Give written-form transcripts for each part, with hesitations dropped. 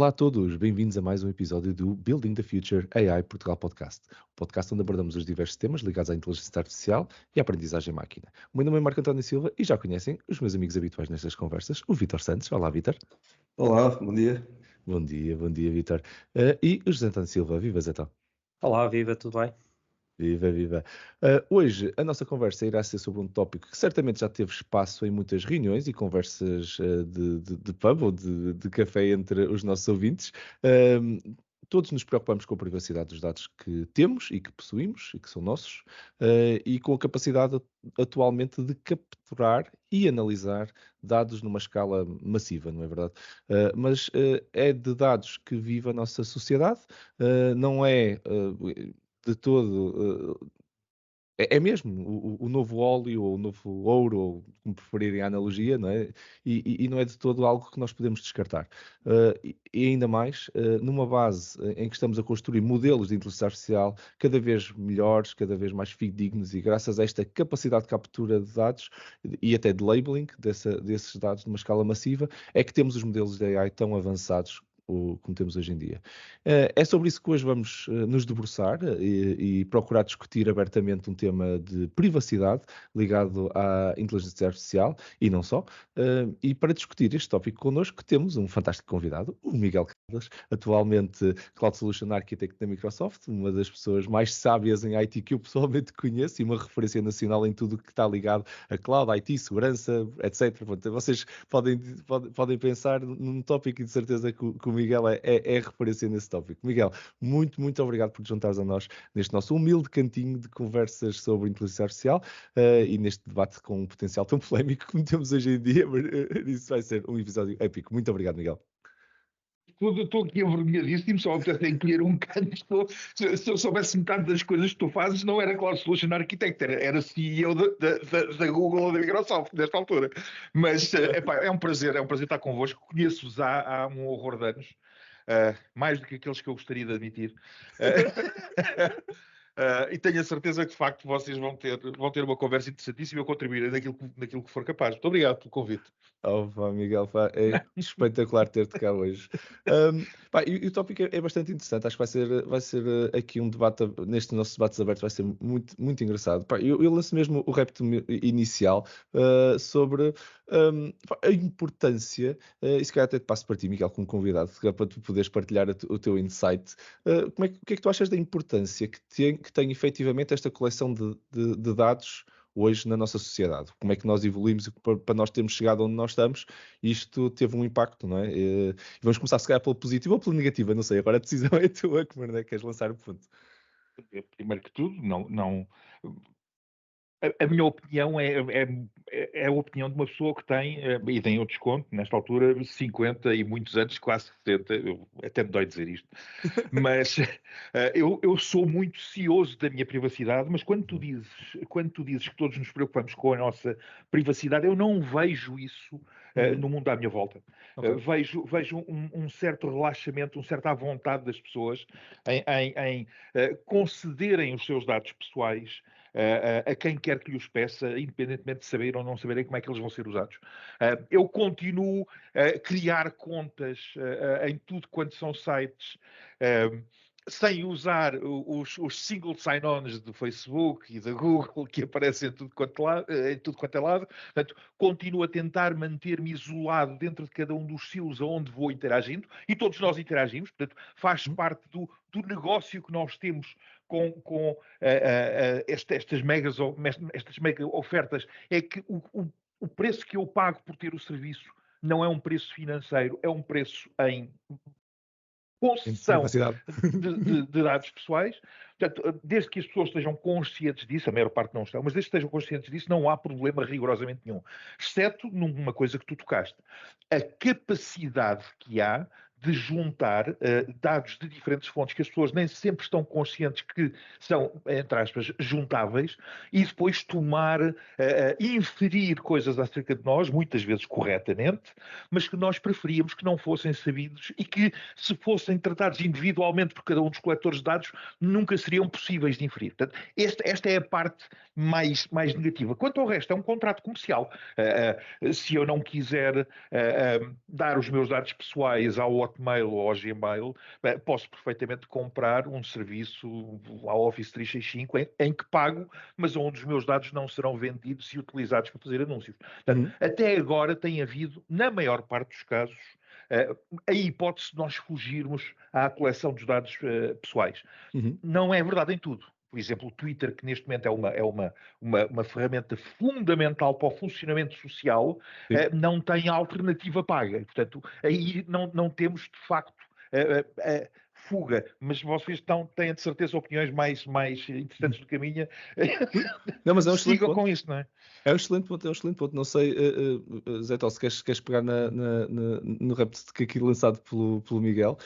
Olá a todos, bem-vindos a mais um episódio do Building the Future AI Portugal Podcast, o podcast onde abordamos os diversos temas ligados à inteligência artificial e à aprendizagem máquina. O meu nome é Marco António Silva e já conhecem os meus amigos habituais nestas conversas, o Vítor Santos. Olá, Vítor. Olá, bom dia. Bom dia, Vítor. E o José António Silva, viva Zé Tó. Olá, viva, tudo bem? Viva, viva. Hoje a nossa conversa irá ser sobre um tópico que certamente já teve espaço em muitas reuniões e conversas de pub ou de café entre os nossos ouvintes. Todos nos preocupamos com a privacidade dos dados que temos e que possuímmo e que são nossos, e com a capacidade atualmente de capturar e analisar dados numa escala massiva, não é verdade? Mas é de dados que vive a nossa sociedade, não é de todo. É mesmo o novo óleo ou o novo ouro, ou como preferirem a analogia, não é? E não é de todo algo que nós podemos descartar. E ainda mais, numa base em que estamos a construir modelos de inteligência artificial cada vez melhores, cada vez mais fidedignos, e graças a esta capacidade de captura de dados e até de labeling desses dados numa escala massiva, é que temos os modelos de AI tão avançados como temos hoje em dia. É sobre isso que hoje vamos nos debruçar e procurar discutir abertamente um tema de privacidade ligado à inteligência artificial e não só. E para discutir este tópico connosco temos um fantástico convidado, o Miguel Caldas, atualmente Cloud Solution Architect da Microsoft, uma das pessoas mais sábias em IT que eu pessoalmente conheço e uma referência nacional em tudo o que está ligado a cloud, IT, segurança, etc. Vocês podem pensar num tópico e de certeza que o Miguel é referência nesse tópico. Miguel, muito obrigado por te juntares a nós neste nosso humilde cantinho de conversas sobre inteligência artificial e neste debate com um potencial tão polémico como temos hoje em dia. Isso vai ser um episódio épico. Muito obrigado, Miguel. Estou aqui avergonhadíssimo, só apetece encolher um canto. Se eu soubesse metade das coisas que tu fazes, não era Cloud Solution Architect, era CEO da Google ou da Microsoft, nesta altura. Mas epá, é um prazer estar convosco. Conheço-vos há um horror de anos, mais do que aqueles que eu gostaria de admitir. E tenho a certeza que, de facto, vocês vão ter uma conversa interessantíssima e eu contribuirei naquilo que for capaz. Muito obrigado pelo convite. Pá, Miguel, pá, é espetacular ter-te cá hoje. E o tópico é bastante interessante. Acho que vai ser aqui um debate, neste nosso debates abertos, vai ser muito engraçado. Pá, eu lanço mesmo o repto inicial sobre a importância, e se calhar até te passo para ti, Miguel, como convidado, para tu poderes partilhar o teu insight. O que é que tu achas da importância que tem efetivamente esta coleção de dados hoje na nossa sociedade? Como é que nós evoluímos para nós termos chegado onde nós estamos? Isto teve um impacto, não é? Vamos começar se calhar pela positiva ou pela negativa, não sei, agora a decisão é tua, como é que queres lançar o ponto? Primeiro que tudo, não. A minha opinião é a opinião de uma pessoa que tem, e tem outro desconto, nesta altura, 50 e muitos anos, quase 70, eu até me dói dizer isto, mas eu sou muito cioso da minha privacidade, mas quando tu dizes que todos nos preocupamos com a nossa privacidade, eu não vejo isso no mundo à minha volta. Okay. Vejo um certo relaxamento, um certo à vontade das pessoas em concederem os seus dados pessoais a quem quer que lhes peça, independentemente de saber ou não saberem como é que eles vão ser usados. Eu continuo a criar contas em tudo quanto são sites, sem usar os single sign-ons do Facebook e da Google que aparecem em tudo quanto é lado. Portanto, continuo a tentar manter-me isolado dentro de cada um dos silos aonde vou interagindo, e todos nós interagimos, portanto, faz parte do negócio que nós temos com estas mega ofertas, é que o preço que eu pago por ter o serviço não é um preço financeiro, é um preço em concessão de dados pessoais. Portanto, desde que as pessoas estejam conscientes disso, a maior parte não estão, mas desde que estejam conscientes disso, não há problema rigorosamente nenhum. Exceto numa coisa que tu tocaste. A capacidade que há de juntar dados de diferentes fontes que as pessoas nem sempre estão conscientes que são, entre aspas, juntáveis, e depois inferir coisas acerca de nós, muitas vezes corretamente, mas que nós preferíamos que não fossem sabidos e que, se fossem tratados individualmente por cada um dos coletores de dados, nunca seriam possíveis de inferir. Portanto, esta é a parte mais negativa. Quanto ao resto, é um contrato comercial. Se eu não quiser dar os meus dados pessoais ao Hotmail ou ao Gmail, posso perfeitamente comprar um serviço ao Office 365 em que pago, mas onde os meus dados não serão vendidos e utilizados para fazer anúncios. Portanto, até agora tem havido, na maior parte dos casos, a hipótese de nós fugirmos à coleção dos dados pessoais. Não é verdade em tudo. Por exemplo, o Twitter, que neste momento é uma ferramenta fundamental para o funcionamento social, não tem alternativa paga. Portanto, aí não temos, de facto, fuga. Mas vocês têm, de certeza, opiniões mais interessantes do que a minha. Não, mas é um excelente Sigam ponto. com isso, não é? É um excelente ponto. Não sei, Zé Tó, se queres pegar no repto que aqui lançado pelo Miguel.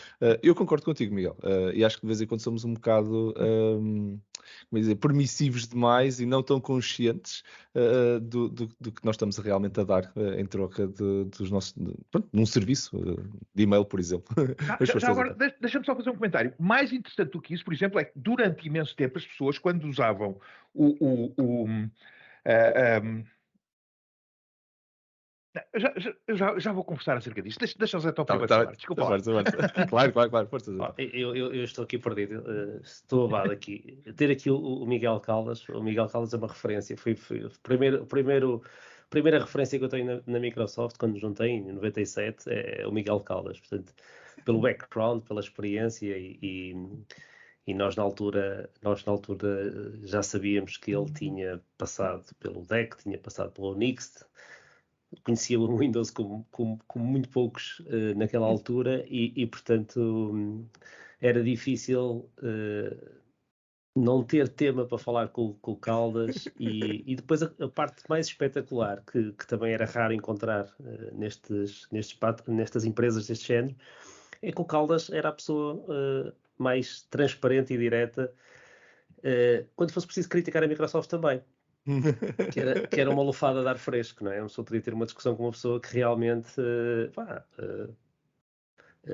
Eu concordo contigo, Miguel. E acho que de vez em quando somos um bocado permissivos demais e não tão conscientes do que nós estamos realmente a dar em troca dos nossos, num serviço de e-mail, por exemplo. Já agora, deixa-me só fazer um comentário. Mais interessante do que isso, por exemplo, é que durante imenso tempo as pessoas, quando usavam já vou conversar acerca disto. Deixa o Zé Tó primeiro falar. Desculpa lá. Claro. Força, Zé. Eu estou aqui perdido. Estou abado aqui. Ter aqui o Miguel Caldas. O Miguel Caldas é uma referência. Foi a primeira referência que eu tenho na Microsoft, quando juntei, em 97, é o Miguel Caldas. Portanto, pelo background, pela experiência e nós na altura já sabíamos que ele tinha passado pelo DEC, tinha passado pelo Unix, conhecia o Windows como muito poucos naquela altura e portanto era difícil não ter tema para falar com o Caldas e depois a parte mais espetacular que também era raro encontrar nestas empresas deste género é que o Caldas era a pessoa mais transparente e direta quando fosse preciso criticar a Microsoft também. Que era uma lufada de ar fresco, não é? Uma pessoa podia ter uma discussão com uma pessoa que realmente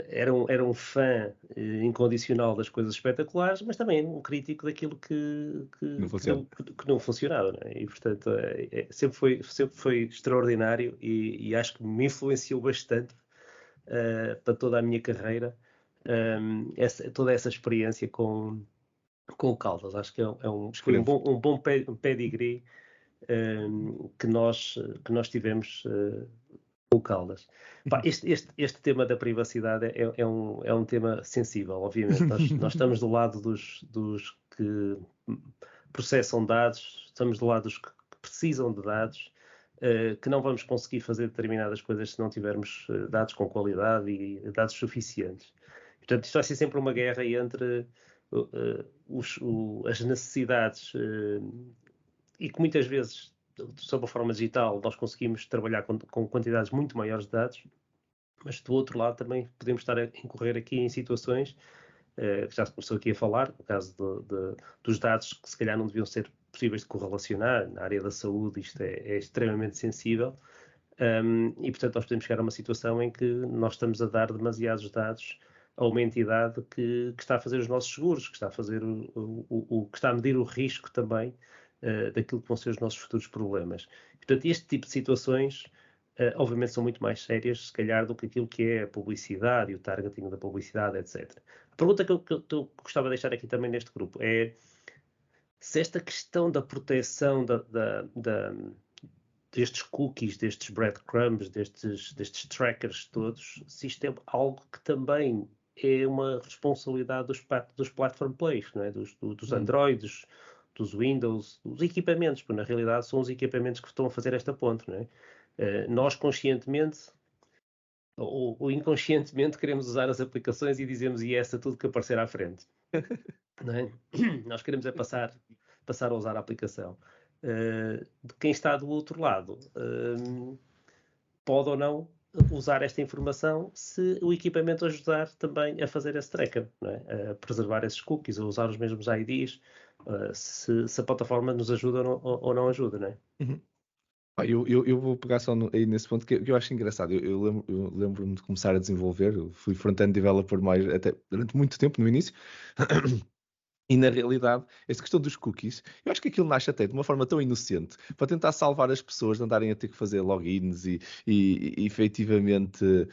era um fã incondicional das coisas espetaculares, mas também um crítico daquilo que não funcionava, não é? E portanto sempre foi extraordinário e acho que me influenciou bastante para toda a minha carreira toda essa experiência com o Caldas. Acho que foi um bom pedigree que nós tivemos com o Caldas. Este tema da privacidade é um tema sensível, obviamente. Nós estamos do lado dos que processam dados, estamos do lado dos que precisam de dados, que não vamos conseguir fazer determinadas coisas se não tivermos dados com qualidade e dados suficientes. Portanto, isto vai ser sempre uma guerra entre as necessidades e que muitas vezes, sob a forma digital, nós conseguimos trabalhar com quantidades muito maiores de dados, mas do outro lado também podemos estar a incorrer aqui em situações que já se começou aqui a falar, no caso dos dados que se calhar não deviam ser possíveis de correlacionar. Na área da saúde isto é extremamente sensível e portanto nós podemos chegar a uma situação em que nós estamos a dar demasiados dados a uma entidade que está a fazer os nossos seguros, que está a fazer que está a medir o risco também daquilo que vão ser os nossos futuros problemas. Portanto, este tipo de situações obviamente são muito mais sérias, se calhar, do que aquilo que é a publicidade e o targeting da publicidade, etc. A pergunta que eu gostava de deixar aqui também neste grupo é se esta questão da proteção destes cookies, destes breadcrumbs, destes trackers todos, se isto é algo que também é uma responsabilidade dos platform plays, não é? dos Androids, dos Windows, dos equipamentos, porque na realidade são os equipamentos que estão a fazer esta ponte, não é? Nós conscientemente ou inconscientemente queremos usar as aplicações e dizemos yes a tudo que aparecer à frente. Não é? Nós queremos é passar a usar a aplicação. De quem está do outro lado pode ou não usar esta informação se o equipamento ajudar também a fazer esse tracker, não é? A preservar esses cookies, a usar os mesmos IDs, se a plataforma nos ajuda ou não ajuda, não é? Uhum. Eu vou pegar só aí nesse ponto que eu acho engraçado. Eu lembro-me de começar a desenvolver, eu fui front-end developer até durante muito tempo no início E na realidade, esta questão dos cookies, eu acho que aquilo nasce até de uma forma tão inocente para tentar salvar as pessoas de andarem a ter que fazer logins e efetivamente,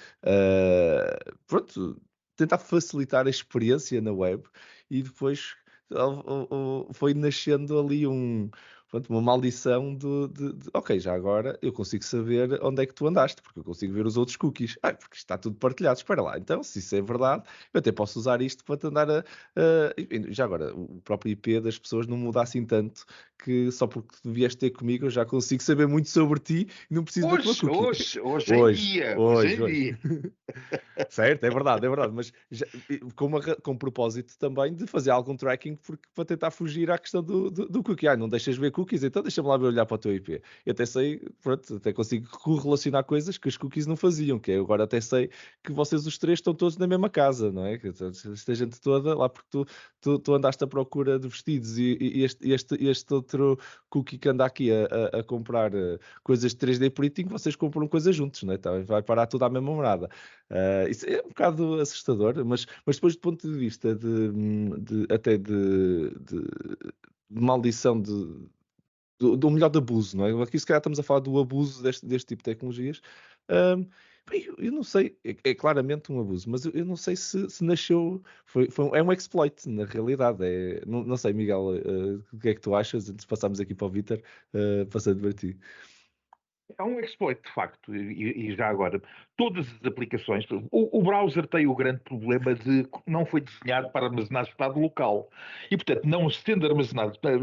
pronto, tentar facilitar a experiência na web e depois foi nascendo ali pronto, uma maldição ok, já agora eu consigo saber onde é que tu andaste, porque eu consigo ver os outros cookies. Porque isto está tudo partilhado, espera lá. Então, se isso é verdade, eu até posso usar isto para te andar já agora, o próprio IP das pessoas não muda assim tanto que só porque tu vieste ter comigo eu já consigo saber muito sobre ti e não preciso da tua cookie. Hoje em dia. Certo, é verdade, mas com propósito também de fazer algum tracking para tentar fugir à questão do cookie. Não deixas ver cookies, então deixa-me lá ver olhar para o teu IP. Eu até sei, pronto, até consigo correlacionar coisas que os cookies não faziam, que eu agora até sei que vocês os três estão todos na mesma casa, não é? Esta gente toda lá porque tu andaste à procura de vestidos e este outro cookie que anda aqui a comprar coisas de 3D printing, vocês compram coisas juntos, não é? Então, vai parar tudo à mesma morada. Isso é um bocado assustador, mas depois do ponto de vista até de maldição do melhor de abuso, não é? Aqui se calhar estamos a falar do abuso deste tipo de tecnologias. Eu não sei, é claramente um abuso, mas eu não sei se nasceu, é um exploit na realidade. Não sei, Miguel, o que é que tu achas? Antes de passarmos aqui para o Vítor, passando para ti. É um exploit, de facto, e já agora, todas as aplicações, o browser tem o grande problema de que não foi desenhado para armazenar estado local. E, portanto, não sendo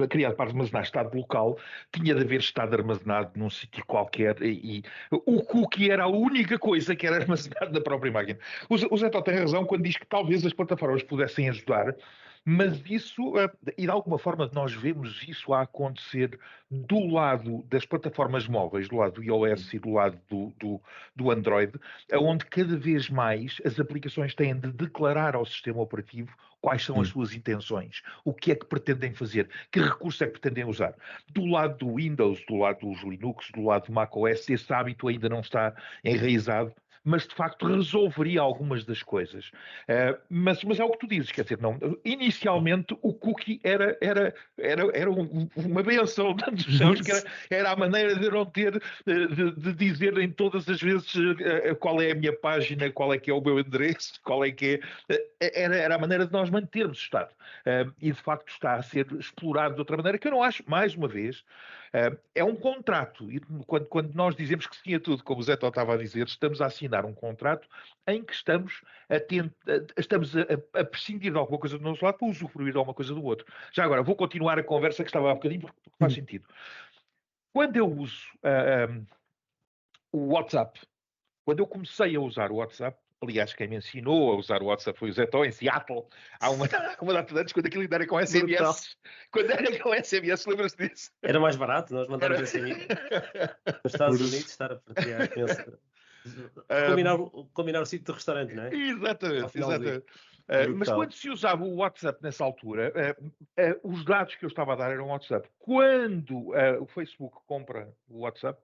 criado para armazenar estado local, tinha de haver estado armazenado num sítio qualquer e o cookie era a única coisa que era armazenado na própria máquina. O Zé Tó tem razão quando diz que talvez as plataformas pudessem ajudar, mas isso, e de alguma forma nós vemos isso a acontecer do lado das plataformas móveis, do lado do iOS e do lado do Android, onde cada vez mais as aplicações têm de declarar ao sistema operativo quais são as suas intenções, o que é que pretendem fazer, que recursos é que pretendem usar. Do lado do Windows, do lado dos Linux, do lado do macOS, esse hábito ainda não está enraizado, mas de facto resolveria algumas das coisas. Mas é o que tu dizes, quer dizer, não, inicialmente o cookie era uma benção, sabes, que era a maneira de não ter de dizer em todas as vezes qual é a minha página, qual é que é o meu endereço, qual é que era a maneira de nós mantermos o Estado. E de facto está a ser explorado de outra maneira, que eu não acho, mais uma vez, é um contrato. E quando nós dizemos que sim a tudo, como o Zé Tó estava a dizer, estamos a assinar um contrato em que estamos a prescindir de alguma coisa do nosso lado para usufruir de alguma coisa do outro. Já agora, vou continuar a conversa que estava há bocadinho, porque faz sentido. Quando eu uso o WhatsApp, quando eu comecei a usar o WhatsApp, aliás, quem me ensinou a usar o WhatsApp foi o Zé Tó, em Seattle, há uma data de anos, quando aquilo ainda era com SMS. Quando era com SMS, lembras-te disso? Era mais barato, nós mandarmos SMS. Nos Estados Unidos, estar a partilhar. Combinar o sítio do restaurante, não é? Exatamente. Mas quando se usava o WhatsApp nessa altura, os dados que eu estava a dar eram o WhatsApp. Quando o Facebook compra o WhatsApp,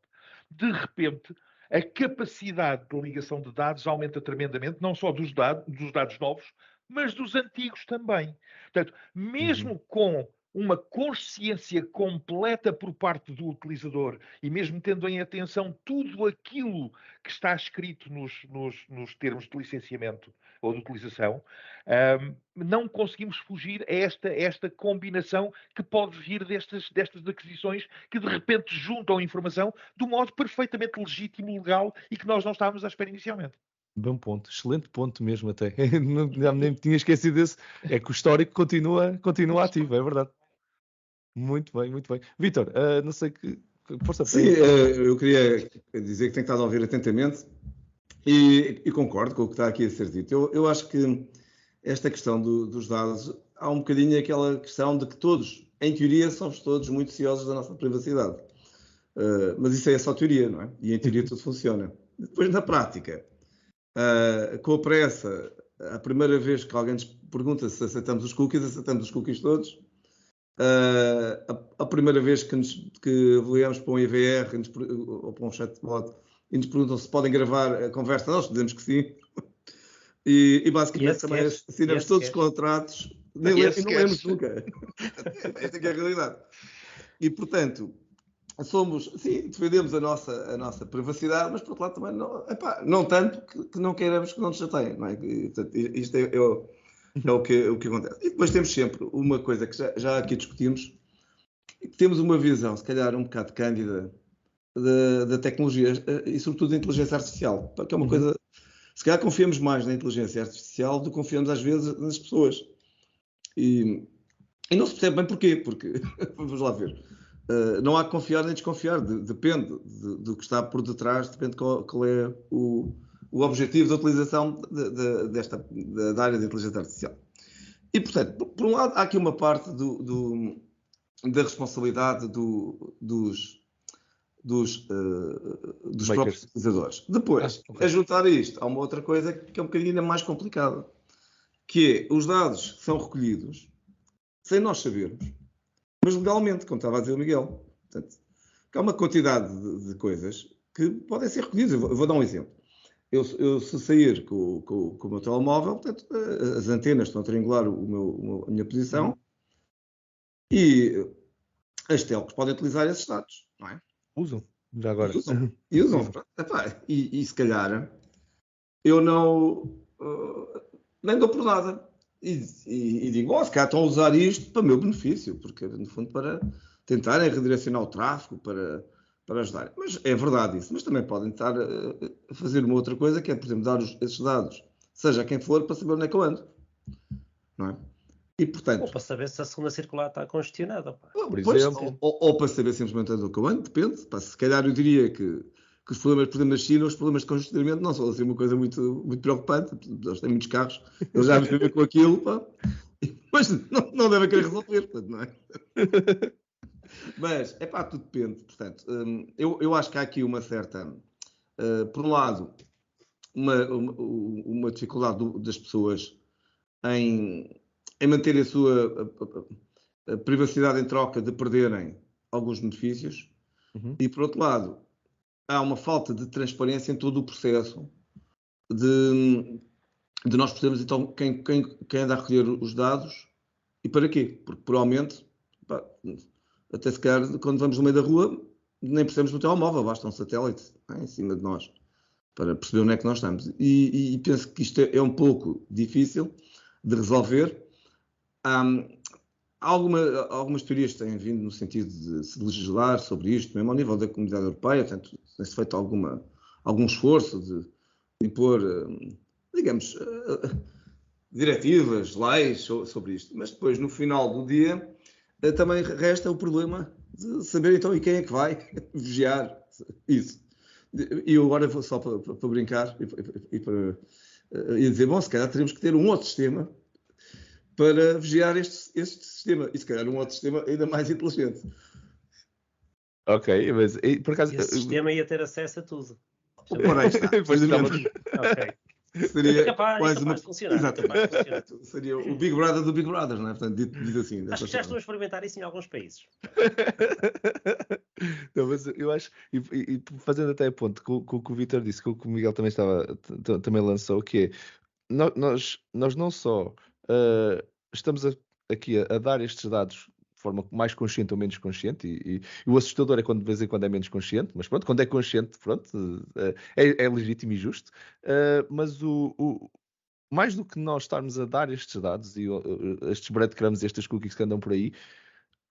de repente a capacidade de ligação de dados aumenta tremendamente, não só dos dados novos, mas dos antigos também. Portanto, mesmo com uma consciência completa por parte do utilizador e mesmo tendo em atenção tudo aquilo que está escrito nos termos de licenciamento ou de utilização, não conseguimos fugir a esta combinação que pode vir destas aquisições que de repente juntam informação de um modo perfeitamente legítimo, legal e que nós não estávamos à espera inicialmente. Bom ponto, excelente ponto mesmo até. Nem tinha esquecido desse. É que o histórico continua ativo, é verdade. Muito bem. Vítor, não sei que força. Sim, eu queria dizer que tenho estado a ouvir atentamente e concordo com o que está aqui a ser dito. Eu acho que esta questão dos dados, há um bocadinho aquela questão de que todos, em teoria, somos todos muito ciosos da nossa privacidade. Mas isso é só teoria, não é? E em teoria tudo funciona. Depois, na prática, com a pressa, a primeira vez que alguém nos pergunta se aceitamos os cookies todos. A primeira vez que avaliamos para um IVR ou para um chatbot e nos perguntam se podem gravar a conversa, nós dizemos que sim. E basicamente também assinamos todos os contratos Nem lemos nunca. Esta é a realidade. E, portanto, defendemos a nossa privacidade, mas, por outro lado, também não tanto que não queiramos que não nos chateiem. Não é? E, portanto, isto é o que acontece. E depois temos sempre uma coisa que já aqui discutimos, temos uma visão, se calhar, um bocado cândida da tecnologia e, sobretudo, da inteligência artificial, que é uma coisa... Se calhar confiamos mais na inteligência artificial do que confiamos, às vezes, nas pessoas. E não se percebe bem porquê, porque, vamos lá ver, não há que confiar nem desconfiar, depende do que está por detrás, depende qual é o objetivo da utilização da área da inteligência artificial. E, portanto, por um lado, há aqui uma parte da responsabilidade dos próprios utilizadores. Depois, a juntar a isto, há uma outra coisa que é um bocadinho ainda mais complicada, que é os dados são recolhidos sem nós sabermos, mas legalmente, como estava a dizer o Miguel. Portanto, há uma quantidade de coisas que podem ser recolhidas. Eu vou dar um exemplo. Eu se sair com o meu telemóvel, portanto, as antenas estão a triangular a minha posição e as telcos podem utilizar esses dados, não é? Usam, já agora. Usam. E se calhar eu não nem dou por nada. E digo, se calhar estão a usar isto para o meu benefício, porque no fundo para tentarem redirecionar o tráfego, para ajudar. Mas é verdade isso. Mas também podem estar a fazer uma outra coisa, que é, por exemplo, dar esses dados, seja a quem for, para saber onde é que eu ando. Não é? E, portanto, ou para saber se a segunda circular está congestionada. Por exemplo. Ou para saber simplesmente onde é que eu ando, depende. Se calhar eu diria que os problemas, por exemplo, na China, os problemas de congestionamento não são assim uma coisa muito, muito preocupante. Eles têm muitos carros, eles já vivem com aquilo, mas não devem querer resolver, portanto, não é? Mas, tudo depende. Portanto, eu acho que há aqui uma certa, por um lado, uma dificuldade das pessoas em manter a sua privacidade em troca de perderem alguns benefícios. E, por outro lado, há uma falta de transparência em todo o processo de nós percebermos então quem anda a recolher os dados e para quê. Porque provavelmente, até se calhar, quando vamos no meio da rua, nem percebemos no telemóvel, basta um satélite em cima de nós para perceber onde é que nós estamos. E penso que isto é um pouco difícil de resolver. Algumas teorias têm vindo no sentido de se legislar sobre isto, mesmo ao nível da Comunidade Europeia, portanto, tem-se feito algum esforço de impor, digamos, diretivas, leis sobre isto. Mas depois, no final do dia, também resta o problema de saber então e quem é que vai vigiar isso. E eu agora vou só para brincar e dizer, bom, se calhar teremos que ter um outro sistema para vigiar este sistema. E se calhar um outro sistema ainda mais inteligente. Ok, mas por acaso... Esse sistema ia ter acesso a tudo. Ora, aí está. Ok. Seria quase uma... Exato. Seria o Big Brother do Big Brother, não é? Portanto, diz assim. Acho que já estão a experimentar isso em alguns países. Não, mas eu acho, e fazendo até a ponto com o que o Vítor disse, com o que o Miguel também lançou, que é, nós não só estamos aqui a dar estes dados de forma mais consciente ou menos consciente, e o assustador é quando de vez em quando é menos consciente, mas pronto, quando é consciente, pronto, é legítimo e justo, mas mais do que nós estarmos a dar estes dados e estes breadcrumbs, estas cookies que andam por aí,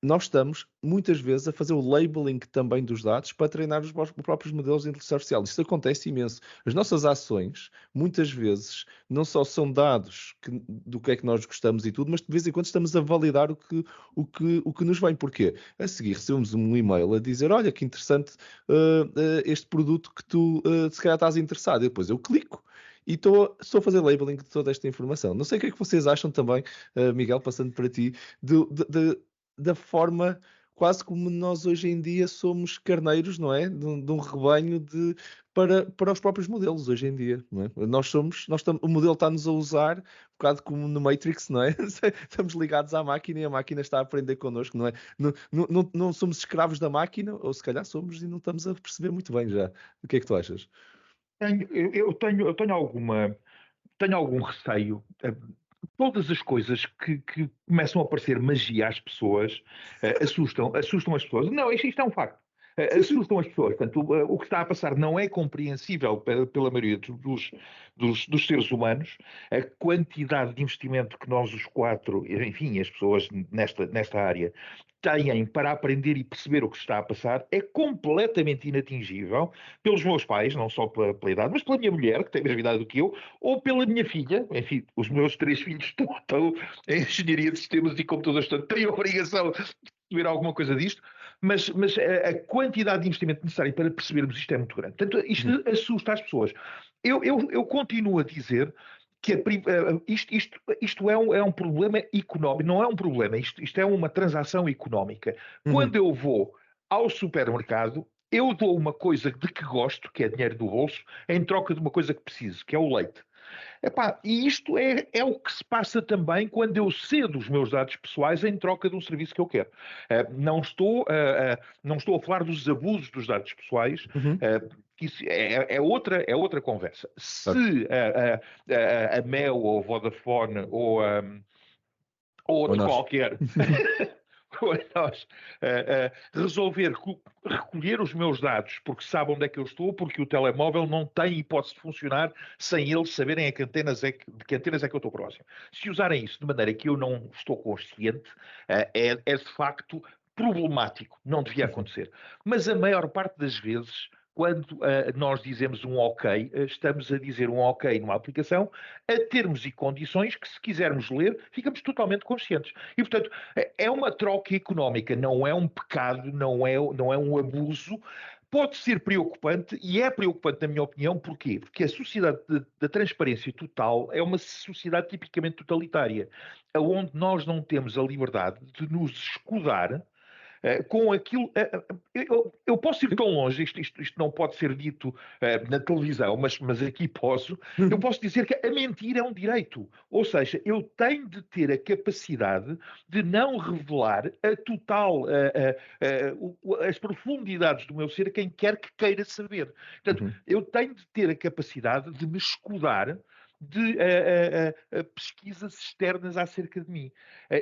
nós estamos, muitas vezes, a fazer o labeling também dos dados para treinar os próprios modelos de inteligência artificial. Isto acontece imenso. As nossas ações, muitas vezes, não só são dados do que é que nós gostamos e tudo, mas de vez em quando estamos a validar o que nos vem. Porquê? A seguir recebemos um e-mail a dizer, olha, que interessante este produto que tu, se calhar, estás interessado. E depois eu clico. E estou a fazer labeling de toda esta informação. Não sei o que é que vocês acham também, Miguel, passando para ti, da forma quase como nós hoje em dia somos carneiros, não é? De um rebanho para os próprios modelos hoje em dia, não é? O modelo está-nos a usar, um bocado como no Matrix, não é? Estamos ligados à máquina e a máquina está a aprender connosco, não é? Não somos escravos da máquina, ou se calhar somos e não estamos a perceber muito bem já. O que é que tu achas? Eu tenho algum receio, todas as coisas que começam a parecer magia às pessoas assustam as pessoas. Não, isto é um facto. Assustam as pessoas. Portanto, o que está a passar não é compreensível pela maioria dos seres humanos. A quantidade de investimento que nós, os quatro, enfim, as pessoas nesta área, têm para aprender e perceber o que está a passar é completamente inatingível pelos meus pais, não só pela idade, mas pela minha mulher, que tem a mesma idade do que eu, ou pela minha filha. Enfim, os meus 3 filhos estão em engenharia de sistemas e computadores, portanto, têm a obrigação de perceber alguma coisa disto, mas a quantidade de investimento necessário para percebermos isto é muito grande. Portanto, isto assusta as pessoas. Eu continuo a dizer que isto é um problema económico, não é um problema, isto é uma transação económica. Quando eu vou ao supermercado, eu dou uma coisa de que gosto, que é dinheiro do bolso, em troca de uma coisa que preciso, que é o leite. Epá, e isto é o que se passa também quando eu cedo os meus dados pessoais em troca de um serviço que eu quero. Não estou a falar dos abusos dos dados pessoais, isso é outra conversa. Se a Mel ou a Vodafone ou outra qualquer nós resolver recolher os meus dados porque sabe onde é que eu estou, porque o telemóvel não tem hipótese de funcionar sem eles saberem de que antenas é que eu estou próximo. Se usarem isso de maneira que eu não estou consciente, é de facto problemático, não devia acontecer. Mas a maior parte das vezes, quando nós dizemos um OK, estamos a dizer um OK numa aplicação a termos e condições que, se quisermos ler, ficamos totalmente conscientes. E, portanto, é uma troca económica, não é um pecado, não é um abuso. Pode ser preocupante, e é preocupante na minha opinião. Porquê? Porque a sociedade da transparência total é uma sociedade tipicamente totalitária, onde nós não temos a liberdade de nos escudar com aquilo. Eu posso ir tão longe, isto não pode ser dito na televisão, mas aqui posso. Eu posso dizer que a mentira é um direito. Ou seja, eu tenho de ter a capacidade de não revelar a total, as profundidades do meu ser a quem quer que queira saber. Portanto, eu tenho de ter a capacidade de me escudar de pesquisas externas acerca de mim.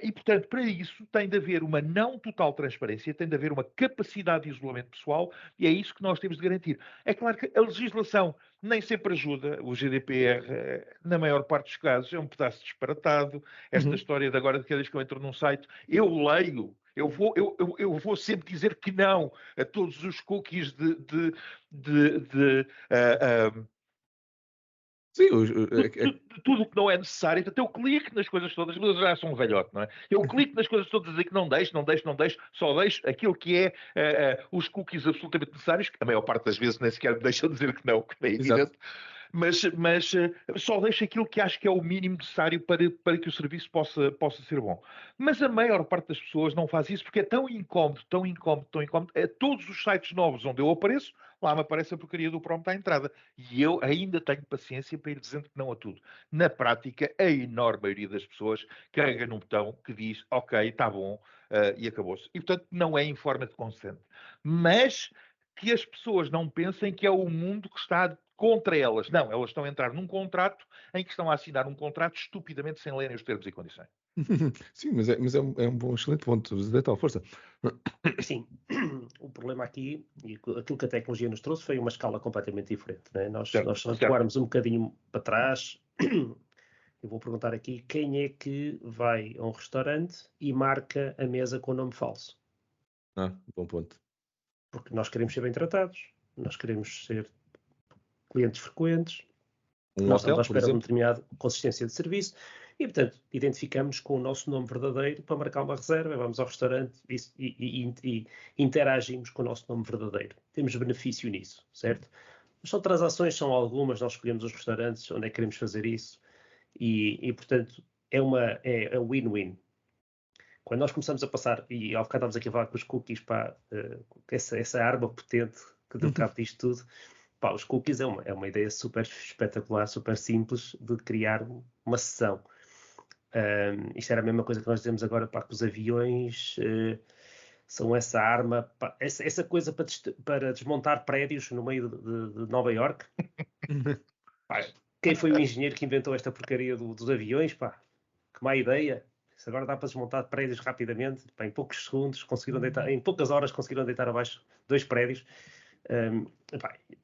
E, portanto, para isso tem de haver uma não total transparência, tem de haver uma capacidade de isolamento pessoal, e é isso que nós temos de garantir. É claro que a legislação nem sempre ajuda. O GDPR, na maior parte dos casos, é um pedaço disparatado. Esta história de agora, de cada vez que eu entro num site, eu leio. Eu vou sempre dizer que não a todos os cookies Sim, tudo o que não é necessário. Então eu clico nas coisas todas, mas eu já sou um velhote, não é? Eu clico nas coisas todas e que não deixo, só deixo aquilo que é os cookies absolutamente necessários, que a maior parte das vezes nem sequer me deixam dizer que não, que é evidente. Mas só deixo aquilo que acho que é o mínimo necessário para que o serviço possa ser bom. Mas a maior parte das pessoas não faz isso porque é tão incómodo. Todos os sites novos onde eu apareço, lá me aparece a porcaria do prompt à entrada. E eu ainda tenho paciência para ir dizendo que não a tudo. Na prática, a enorme maioria das pessoas carrega num botão que diz ok, está bom, e acabou-se. E, portanto, não é em forma de consent. Mas que as pessoas não pensem que é o mundo que está contra elas. Não, elas estão a entrar num contrato em que estão a assinar um contrato estupidamente sem lerem os termos e condições. Sim, mas é um bom, excelente ponto de tal força. Sim, o problema aqui, e aquilo que a tecnologia nos trouxe, foi uma escala completamente diferente. Né? Nós recuarmos um bocadinho para trás. Eu vou perguntar aqui, quem é que vai a um restaurante e marca a mesa com o nome falso? Bom ponto. Porque nós queremos ser bem tratados, nós queremos ser clientes frequentes, nós estamos à espera de uma determinada consistência de serviço e, portanto, identificamos com o nosso nome verdadeiro para marcar uma reserva, vamos ao restaurante e interagimos com o nosso nome verdadeiro. Temos benefício nisso, certo? Mas são transações, são algumas, nós escolhemos os restaurantes onde é que queremos fazer isso e portanto, é win-win. Quando nós começamos a passar, e ao bocado estávamos aqui a falar com os cookies, essa arma potente que deu cabo disto tudo, os cookies é uma ideia super espetacular, super simples de criar uma sessão. Isto era a mesma coisa que nós dizemos agora que os aviões são essa arma, essa coisa para desmontar prédios no meio de Nova Iorque. Quem foi o engenheiro que inventou esta porcaria dos aviões? má ideia. Se agora dá para desmontar prédios rapidamente, em poucos segundos, em poucas horas conseguiram deitar abaixo 2 prédios.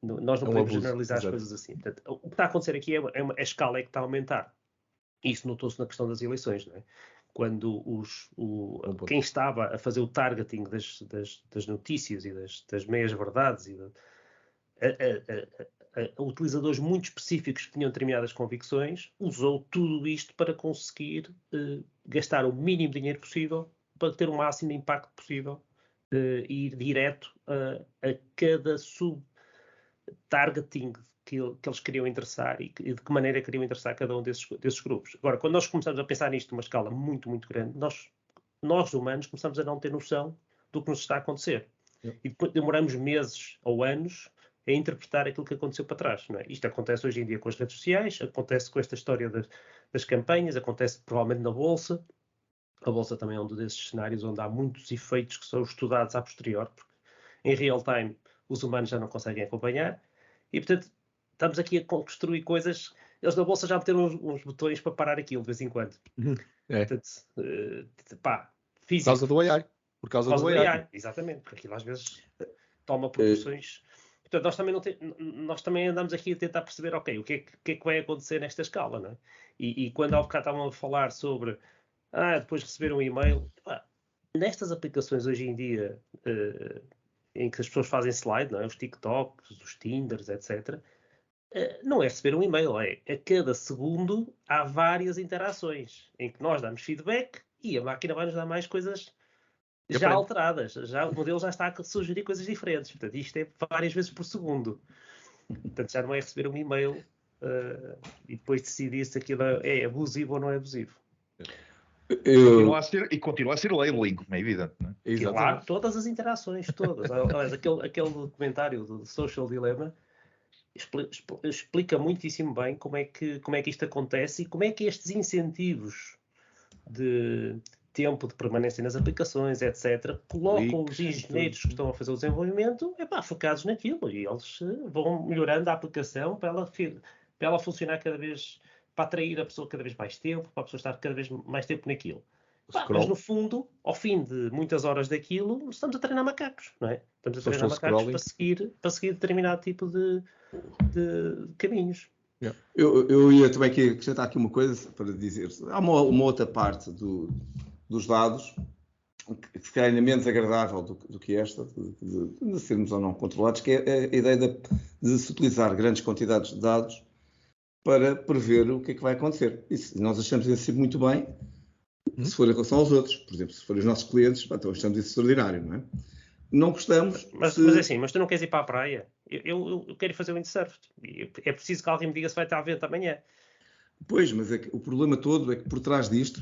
Nós não podemos generalizar as coisas assim. Portanto, o que está a acontecer aqui a escala é que está a aumentar. Isso notou-se na questão das eleições, não é? Quando quem estava a fazer o targeting das notícias e das meias-verdades e a utilizadores muito específicos que tinham determinadas convicções, usou tudo isto para conseguir gastar o mínimo de dinheiro possível para ter o máximo de impacto possível e ir direto a cada sub-targeting que eles queriam interessar e de que maneira queriam interessar cada um desses grupos. Agora, quando nós começamos a pensar nisto numa escala muito, muito grande, nós humanos começamos a não ter noção do que nos está a acontecer. E depois demoramos meses ou anos a interpretar aquilo que aconteceu para trás. Não é? Isto acontece hoje em dia com as redes sociais, acontece com esta história das campanhas, acontece provavelmente na Bolsa. A Bolsa também é um desses cenários onde há muitos efeitos que são estudados a posteriori, porque em real time os humanos já não conseguem acompanhar. E, portanto, estamos aqui a construir coisas. Eles na Bolsa já meteram uns botões para parar aquilo de vez em quando. Portanto, físico. Por causa do AI. Exatamente, porque aquilo às vezes toma proporções. Portanto, nós também andamos aqui a tentar perceber, ok, o que é que vai acontecer nesta escala, não é? E quando há bocado estavam a falar sobre depois receber um e-mail, nestas aplicações hoje em dia em que as pessoas fazem slide, não é? Os TikToks, os Tinders, etc., não é receber um e-mail, a cada segundo há várias interações em que nós damos feedback e a máquina vai nos dar mais coisas já alteradas. O modelo já está a sugerir coisas diferentes. Portanto, isto é várias vezes por segundo. Portanto, já não é receber um e-mail e depois decidir se aquilo é abusivo ou não é abusivo. Continua a ser labeling, como é evidente. Não é? E lá todas as interações, todas. Aliás, aquele documentário do Social Dilemma explica muitíssimo bem como é que isto acontece e como é que estes incentivos de tempo de permanência nas aplicações, etc., colocam os engenheiros que estão a fazer o desenvolvimento focados naquilo e eles vão melhorando a aplicação para ela funcionar cada vez, para atrair a pessoa cada vez mais tempo, para a pessoa estar cada vez mais tempo naquilo. Mas no fundo, ao fim de muitas horas daquilo, estamos a treinar macacos, não é? Estamos a treinar macacos para seguir determinado tipo de caminhos. Eu ia também aqui acrescentar aqui uma coisa para dizer. Há uma outra parte dos dados que se calhar ainda menos agradável do que esta, de sermos ou não controlados, que é a ideia de se utilizar grandes quantidades de dados para prever o que é que vai acontecer. Isso, nós achamos isso muito bem, se for em relação aos outros. Por exemplo, se forem os nossos clientes, então achamos isso extraordinário, não é? Não gostamos... Mas assim, mas tu não queres ir para a praia? Eu quero fazer windsurf. É preciso que alguém me diga se vai estar a vento amanhã. Pois, mas o problema todo é que por trás disto...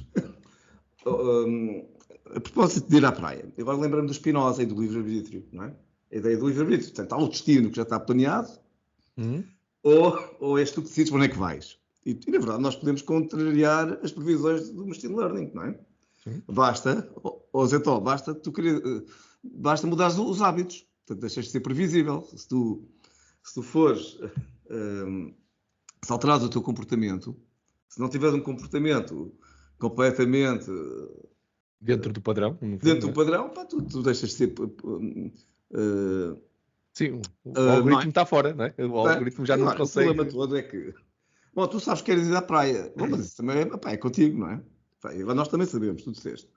a propósito de ir à praia, agora lembro-me do Spinoza e do livre-arbítrio, não é? A ideia do livre-arbítrio. Portanto, há um destino que já está planeado, ou és tu que decides para onde é que vais. E na verdade, nós podemos contrariar as previsões do machine learning, não é? Sim. Basta mudar os hábitos. Portanto, deixas de ser previsível. Se tu fores, se alterares o teu comportamento, se não tiveres um comportamento completamente dentro do padrão, do padrão, tu deixas de ser. Sim, o algoritmo está fora, não é? O algoritmo já não consegue. O problema todo é que, tu sabes que queres ir à praia, mas isso também é contigo, não é? Agora nós também sabemos, tu disseste.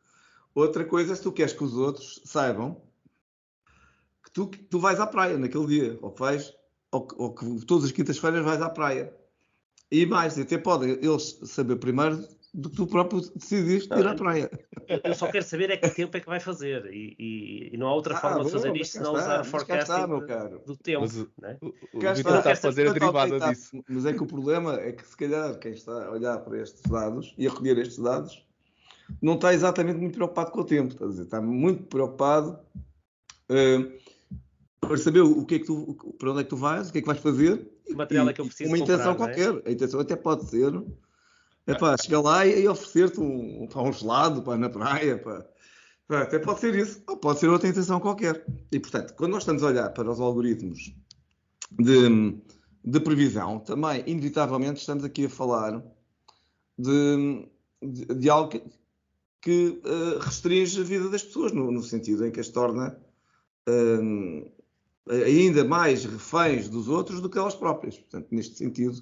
Outra coisa é se tu queres que os outros saibam que tu vais à praia naquele dia, ou que todas as quintas-feiras vais à praia. E mais, até podem eles saber primeiro do que tu próprio decidiste ir à praia. Eu só quero saber que tempo é que vai fazer e não há outra forma de fazer isto senão usar o forecasting do tempo. O Vitor está a fazer a derivada disso. Mas é que o problema é que se calhar quem está a olhar para estes dados e a recolher estes dados não está exatamente muito preocupado com o tempo, está muito preocupado para saber para onde é que tu vais, o que é que vais fazer. O material é que eu preciso uma intenção comprar, qualquer. A intenção até pode ser chegar lá e oferecer-te um gelado na praia. Até pode ser isso. Ou pode ser outra intenção qualquer. E, portanto, quando nós estamos a olhar para os algoritmos de previsão, também, inevitavelmente, estamos aqui a falar de de algo que restringe a vida das pessoas, no sentido em que as torna ainda mais reféns dos outros do que elas próprias. Portanto, neste sentido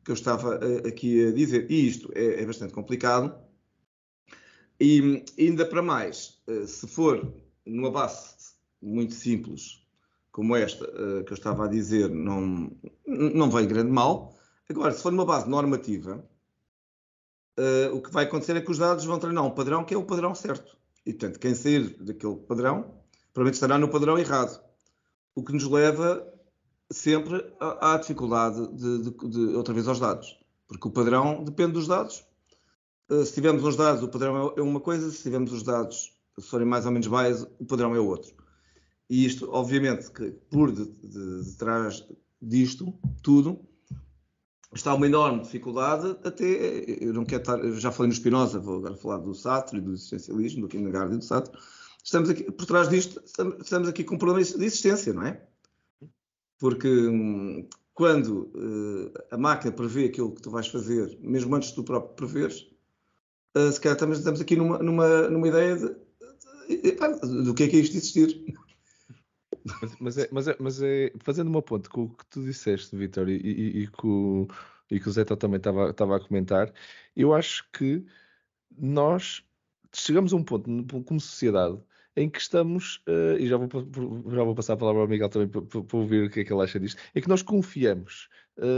que eu estava aqui a dizer. E isto é bastante complicado. E ainda para mais, se for numa base muito simples, como esta que eu estava a dizer, não vem grande mal. Agora, se for numa base normativa, o que vai acontecer é que os dados vão treinar um padrão que é o padrão certo. E, portanto, quem sair daquele padrão, provavelmente estará no padrão errado. O que nos leva sempre à dificuldade de outra vez aos dados. Porque o padrão depende dos dados. Se tivermos os dados, o padrão é uma coisa. Se tivermos os dados, se forem mais ou menos biased, o padrão é outro. E isto, obviamente, que por detrás disto tudo, está uma enorme dificuldade, até, eu não quero estar, eu já falei no Spinoza, vou agora falar do Sartre e do existencialismo, do Kierkegaard e do Sartre. Estamos aqui, por trás disto, estamos aqui com um problema de existência, não é? Porque quando a máquina prevê aquilo que tu vais fazer, mesmo antes de tu próprio preveres, se calhar estamos aqui numa ideia do que é isto de existir. Mas fazendo uma ponte com o que tu disseste, Vítor, e que o Zé também estava a comentar, eu acho que nós chegamos a um ponto como sociedade em que estamos, e já vou passar a palavra ao Miguel também para ouvir o que é que ele acha disto, é que nós confiamos.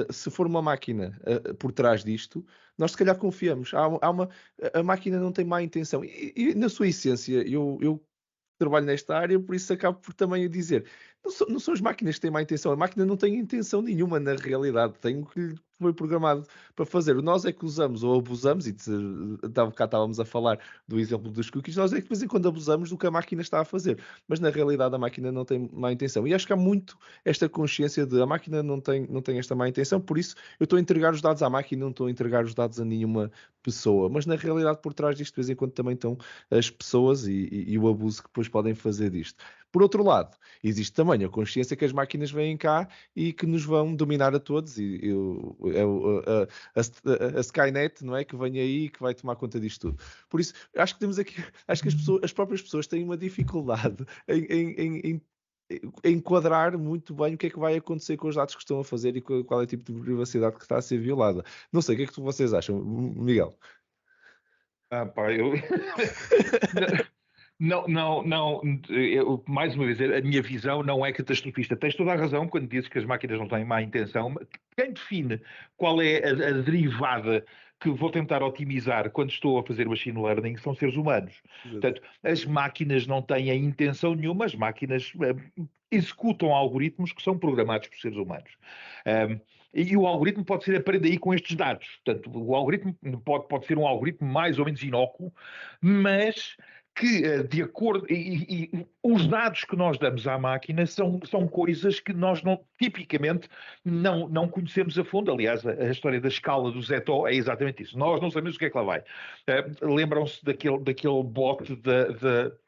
Se for uma máquina por trás disto, nós se calhar confiamos. A máquina não tem má intenção. E na sua essência, eu trabalho nesta área, por isso acabo por também dizer, não são as máquinas que têm má intenção, a máquina não tem intenção nenhuma na realidade, tem o que lhe foi programado para fazer. Nós é que usamos ou abusamos, e cá estávamos a falar do exemplo dos cookies, nós é que de vez em quando abusamos do que a máquina está a fazer, mas na realidade a máquina não tem má intenção. E acho que há muito esta consciência de a máquina não tem esta má intenção, por isso eu estou a entregar os dados à máquina, não estou a entregar os dados a nenhuma pessoa, mas na realidade por trás disto de vez em quando também estão as pessoas e o abuso que depois podem fazer disto. Por outro lado, existe também a consciência que as máquinas vêm cá e que nos vão dominar a todos, a Skynet, não é, que vem aí e que vai tomar conta disto tudo. Por isso, acho que temos aqui, acho que as próprias pessoas têm uma dificuldade em enquadrar muito bem o que é que vai acontecer com os dados que estão a fazer e qual é o tipo de privacidade que está a ser violada. Não sei, o que é que vocês acham, Miguel? Eu... Não, mais uma vez, a minha visão não é catastrofista. Tens toda a razão quando dizes que as máquinas não têm má intenção. Quem define qual é a derivada que vou tentar otimizar quando estou a fazer machine learning são seres humanos. Portanto, as máquinas não têm a intenção nenhuma, as máquinas executam algoritmos que são programados por seres humanos. E o algoritmo pode ser aprendido aí com estes dados. Portanto, o algoritmo pode ser um algoritmo mais ou menos inócuo, mas que, de acordo, e os dados que nós damos à máquina são coisas que nós tipicamente não conhecemos a fundo. Aliás, a história da escala do Zetó é exatamente isso. Nós não sabemos o que é que lá vai. Lembram-se daquele bot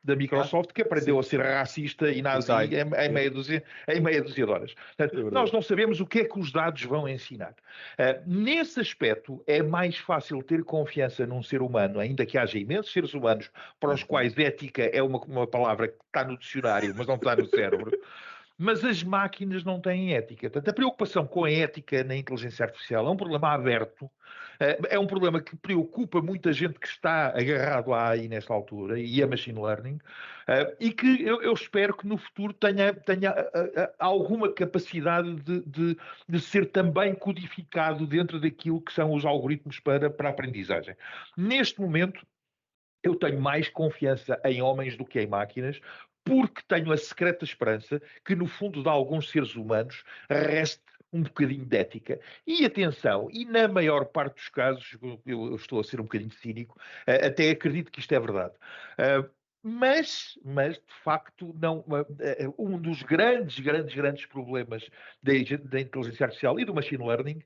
da Microsoft que aprendeu a ser racista e nazi em meia dúzia de horas. Portanto, nós não sabemos o que é que os dados vão ensinar. Nesse aspecto, é mais fácil ter confiança num ser humano, ainda que haja imensos seres humanos para os quais ética é uma palavra que está no dicionário, mas não está no cérebro. Mas as máquinas não têm ética. Portanto, a preocupação com a ética na inteligência artificial é um problema aberto, é um problema que preocupa muita gente que está agarrado à AI nesta altura e a machine learning, e que eu espero que no futuro tenha alguma capacidade de ser também codificado dentro daquilo que são os algoritmos para a aprendizagem. Neste momento, eu tenho mais confiança em homens do que em máquinas, porque tenho a secreta esperança que, no fundo de alguns seres humanos, reste um bocadinho de ética. E atenção, e na maior parte dos casos, eu estou a ser um bocadinho cínico, até acredito que isto é verdade. Mas, de facto, não, um dos grandes problemas da inteligência artificial e do machine learning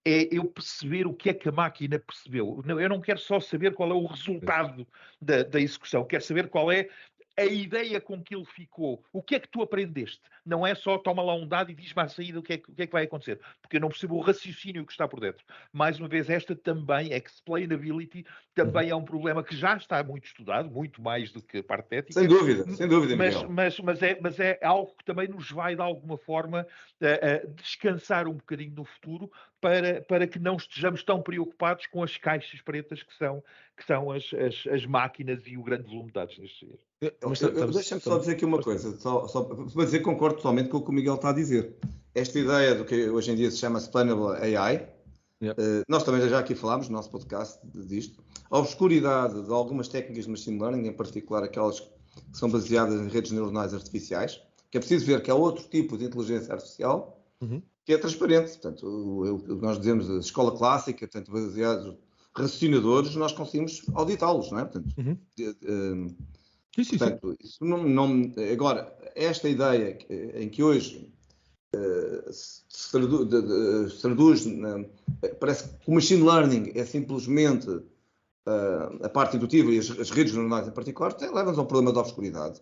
é eu perceber o que é que a máquina percebeu. Eu não quero só saber qual é o resultado da execução, quero saber qual é a ideia com que ele ficou. O que é que tu aprendeste? Não é só toma lá um dado e diz-me à saída o que é que vai acontecer. Porque eu não percebo o raciocínio que está por dentro. Mais uma vez, esta também, explainability, também é um problema que já está muito estudado, muito mais do que a parte ética. Sem dúvida, Miguel. Mas é algo que também nos vai, de alguma forma, descansar um bocadinho no futuro para que não estejamos tão preocupados com as caixas pretas que são as máquinas e o grande volume de dados nestes dias. Deixa-me só dizer aqui uma coisa, só para dizer que concordo totalmente com o que o Miguel está a dizer. Esta ideia do que hoje em dia se chama Explainable AI, nós também já aqui falámos no nosso podcast disto, a obscuridade de algumas técnicas de machine learning, em particular aquelas que são baseadas em redes neuronais artificiais, que é preciso ver que há outro tipo de inteligência artificial que é transparente. Portanto, nós dizemos a escola clássica, portanto, baseados raciocinadores, nós conseguimos auditá-los, não é? Portanto, portanto, isso não, agora, esta ideia em que hoje se traduz, parece que o machine learning é simplesmente a parte indutiva e as redes neuronais em particular, leva-nos a um problema de obscuridade.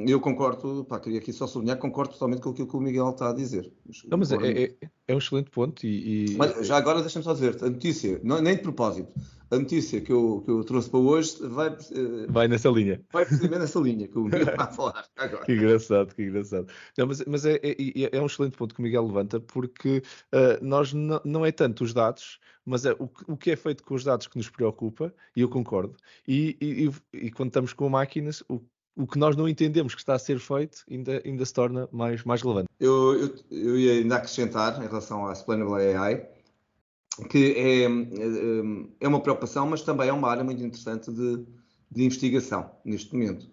Eu concordo, queria aqui só sublinhar, concordo totalmente com aquilo que o Miguel está a dizer. Não, mas é um excelente ponto. Mas já agora deixa-me só dizer, a notícia, nem de propósito, a notícia que eu trouxe para hoje vai nessa linha. Vai precisamente nessa linha que o Miguel está a falar agora. Que engraçado. Não, mas é um excelente ponto que o Miguel levanta, porque nós não é tanto os dados, mas é o que é feito com os dados que nos preocupa, e eu concordo. E quando estamos com máquinas, o que nós não entendemos que está a ser feito ainda se torna mais relevante. Eu ia ainda acrescentar, em relação à Explainable AI, que é uma preocupação, mas também é uma área muito interessante de investigação neste momento.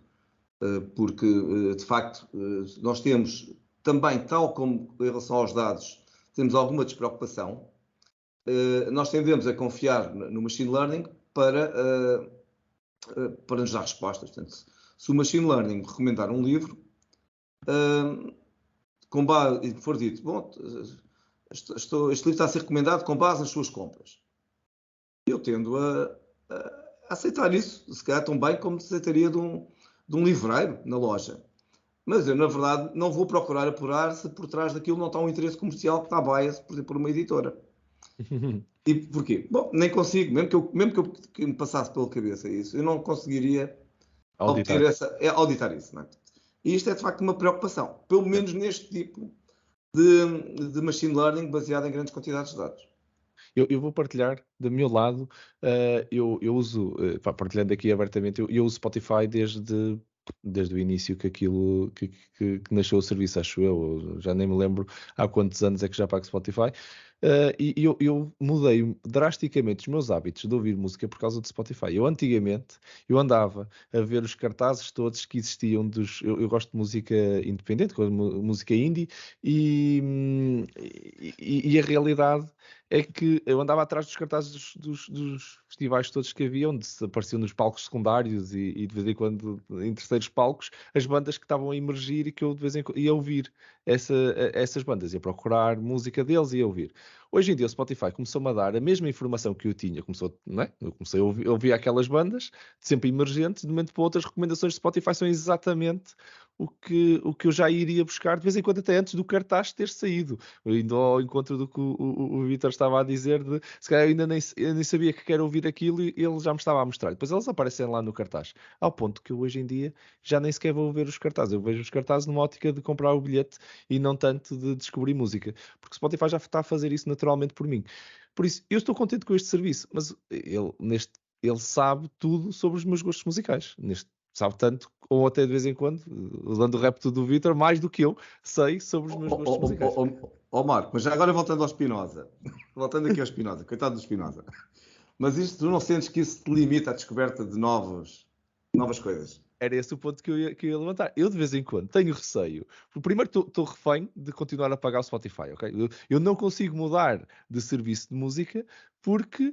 Porque, de facto, nós temos também, tal como em relação aos dados, temos alguma despreocupação. Nós tendemos a confiar no machine learning para nos dar respostas. Portanto, se o machine learning recomendar um livro, com base, e for dito, bom, este livro está a ser recomendado com base nas suas compras, eu tendo a aceitar isso, se calhar tão bem como aceitaria de um livreiro na loja. Mas eu, na verdade, não vou procurar apurar se por trás daquilo não está um interesse comercial que está bias, por exemplo, por uma editora. E porquê? Bom, nem consigo, mesmo que me passasse pela cabeça isso, eu não conseguiria auditar isso. Não é? E isto é, de facto, uma preocupação, pelo menos neste tipo de machine learning baseado em grandes quantidades de dados. Eu vou partilhar do meu lado, eu uso, partilhando aqui abertamente, eu uso Spotify desde o início que nasceu o serviço, acho eu, já nem me lembro há quantos anos é que já pago Spotify. E eu mudei drasticamente os meus hábitos de ouvir música por causa do Spotify. Antigamente, eu andava a ver os cartazes todos que existiam eu gosto de música independente, música indie, e a realidade é que eu andava atrás dos cartazes dos festivais todos que havia, onde se apareciam nos palcos secundários e de vez em quando em terceiros palcos, as bandas que estavam a emergir e que eu de vez em quando ia ouvir essas bandas, ia procurar música deles e ia ouvir. Hoje em dia o Spotify começou-me a dar a mesma informação que eu tinha, não é? Eu comecei a ouvir aquelas bandas, sempre emergentes, de momento para outras recomendações de Spotify são exatamente o que eu já iria buscar, de vez em quando até antes do cartaz ter saído. Indo ao encontro do que o Vítor estava a dizer, se calhar eu nem sabia que quero ouvir aquilo e ele já me estava a mostrar. Depois eles aparecem lá no cartaz. Ao ponto que eu hoje em dia já nem sequer vou ver os cartazes. Eu vejo os cartazes numa ótica de comprar o bilhete e não tanto de descobrir música. Porque o Spotify já está a fazer isso naturalmente por mim. Por isso, eu estou contente com este serviço, mas ele sabe tudo sobre os meus gostos musicais. Sabe tanto, ou até de vez em quando, usando o repto do Vítor, mais do que eu sei sobre os meus gostos musicais. Marco, mas já agora voltando ao Spinoza. Voltando aqui ao Spinoza, coitado do Spinoza. Mas isto, tu não sentes que isso te limita à descoberta de novas coisas? Era esse o ponto que eu ia levantar. Eu, de vez em quando, tenho receio. Primeiro, estou refém de continuar a pagar o Spotify, ok? Eu não consigo mudar de serviço de música porque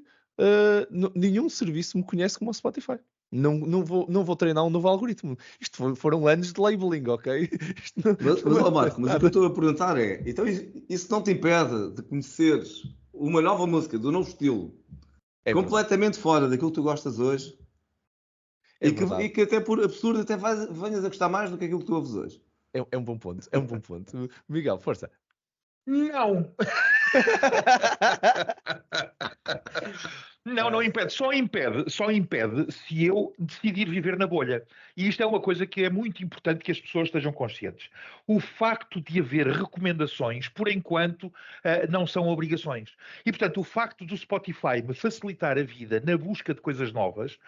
nenhum serviço me conhece como o Spotify. Não vou treinar um novo algoritmo. Isto foram anos de labeling, ok? Marco, mas o que eu estou a perguntar é, então isso não te impede de conheceres uma nova música, de um novo estilo, completamente fora daquilo que tu gostas hoje? e que até por absurdo até venhas a gostar mais do que aquilo que tu ouves hoje. É um bom ponto, é um bom ponto. Miguel, força. Não! Não impede. Só impede se eu decidir viver na bolha. E isto é uma coisa que é muito importante que as pessoas estejam conscientes. O facto de haver recomendações, por enquanto, não são obrigações. E, portanto, o facto do Spotify me facilitar a vida na busca de coisas novas,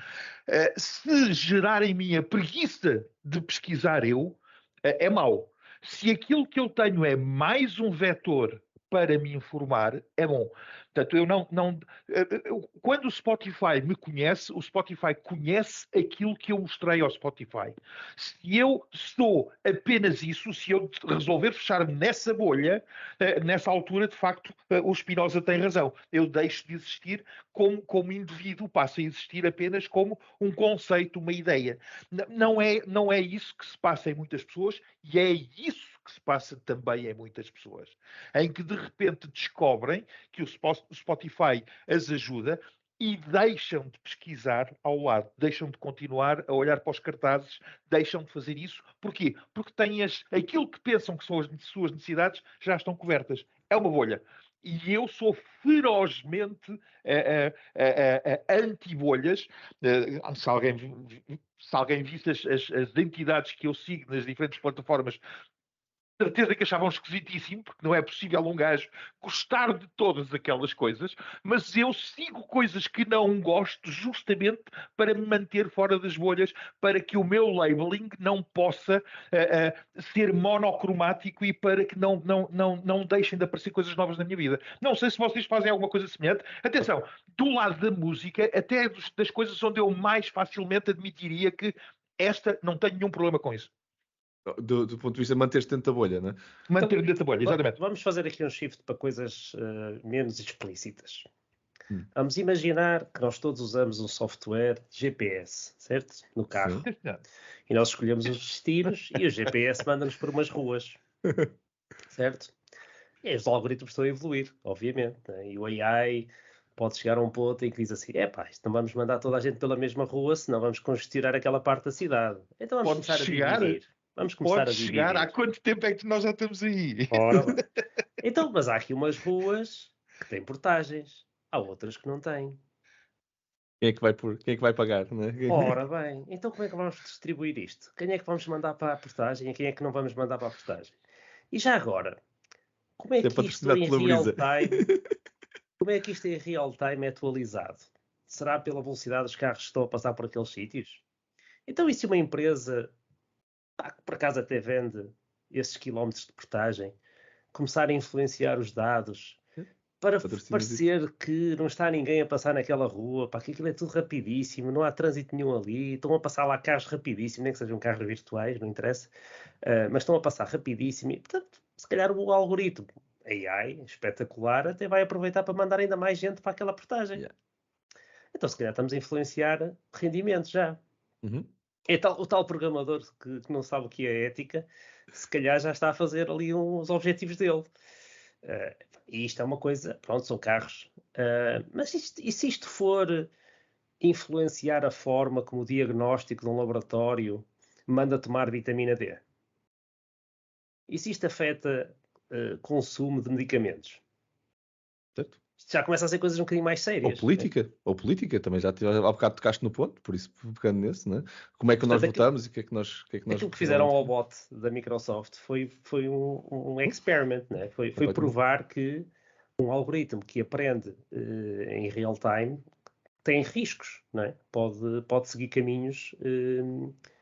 se gerar em mim a preguiça de pesquisar é mau. Se aquilo que eu tenho é mais um vetor para me informar, é bom. Portanto, quando o Spotify me conhece, o Spotify conhece aquilo que eu mostrei ao Spotify. Se eu sou apenas isso, se eu resolver fechar-me nessa bolha, nessa altura, de facto, o Spinoza tem razão. Eu deixo de existir como indivíduo, passo a existir apenas como um conceito, uma ideia. Não é isso que se passa em muitas pessoas e é isso que se passa também em muitas pessoas, em que de repente descobrem que o Spotify as ajuda e deixam de pesquisar ao lado, deixam de continuar a olhar para os cartazes, deixam de fazer isso. Porquê? Porque têm aquilo que pensam que são as suas necessidades já estão cobertas. É uma bolha. E eu sou ferozmente anti-bolhas. Se alguém visse as entidades que eu sigo nas diferentes plataformas, certeza que achavam esquisitíssimo, porque não é possível um gajo gostar de todas aquelas coisas, mas eu sigo coisas que não gosto justamente para me manter fora das bolhas, para que o meu labeling não possa ser monocromático e para que não deixem de aparecer coisas novas na minha vida. Não sei se vocês fazem alguma coisa semelhante. Atenção, do lado da música, até das coisas onde eu mais facilmente admitiria que esta não tenho nenhum problema com isso. Do ponto de vista de manter-se dentro da bolha, não é? Manter dentro da bolha, exatamente. Vamos fazer aqui um shift para coisas menos explícitas. Vamos imaginar que nós todos usamos um software GPS, certo? No carro. Sim. E nós escolhemos os destinos e o GPS manda-nos por umas ruas, certo? E os algoritmos estão a evoluir, obviamente. Né? E o AI pode chegar a um ponto em que diz assim, isto não vamos mandar toda a gente pela mesma rua, senão vamos congestionar aquela parte da cidade. Então vamos começar a dividir. Vamos começar a dividir. Chegar. Há quanto tempo é que nós já estamos aí? Ora, então, mas há aqui umas ruas que têm portagens. Há outras que não têm. Quem é que vai pagar? Não é? Ora bem, então como é que vamos distribuir isto? Quem é que vamos mandar para a portagem e quem é que não vamos mandar para a portagem? E já agora, como é que isto em real time... Como é que isto em real time é atualizado? Será pela velocidade dos carros que estão a passar por aqueles sítios? Então, e se uma empresa... que por acaso até vende esses quilómetros de portagem, começar a influenciar os dados para parecer que não está ninguém a passar naquela rua, que aquilo é tudo rapidíssimo, não há trânsito nenhum ali, estão a passar lá carros rapidíssimo, nem que sejam carros virtuais, não interessa, mas estão a passar rapidíssimo e, portanto, se calhar o algoritmo AI, espetacular, até vai aproveitar para mandar ainda mais gente para aquela portagem. Yeah. Então, se calhar estamos a influenciar rendimentos já. Uhum. O tal programador que não sabe o que é ética, se calhar já está a fazer ali os objetivos dele. E isto é uma coisa, pronto, são carros. Mas e se isto for influenciar a forma como o diagnóstico de um laboratório manda tomar vitamina D? E se isto afeta consumo de medicamentos? Certo. Já começa a ser coisas um bocadinho mais sérias. Ou política, também já há bocado tocaste no ponto, por isso pegando nesse, né? Como é que nós votamos e o que é que nós... Aquilo que fizeram ao bot da Microsoft foi um experiment, né? Foi provar que um algoritmo que aprende em real time tem riscos, né? Pode seguir caminhos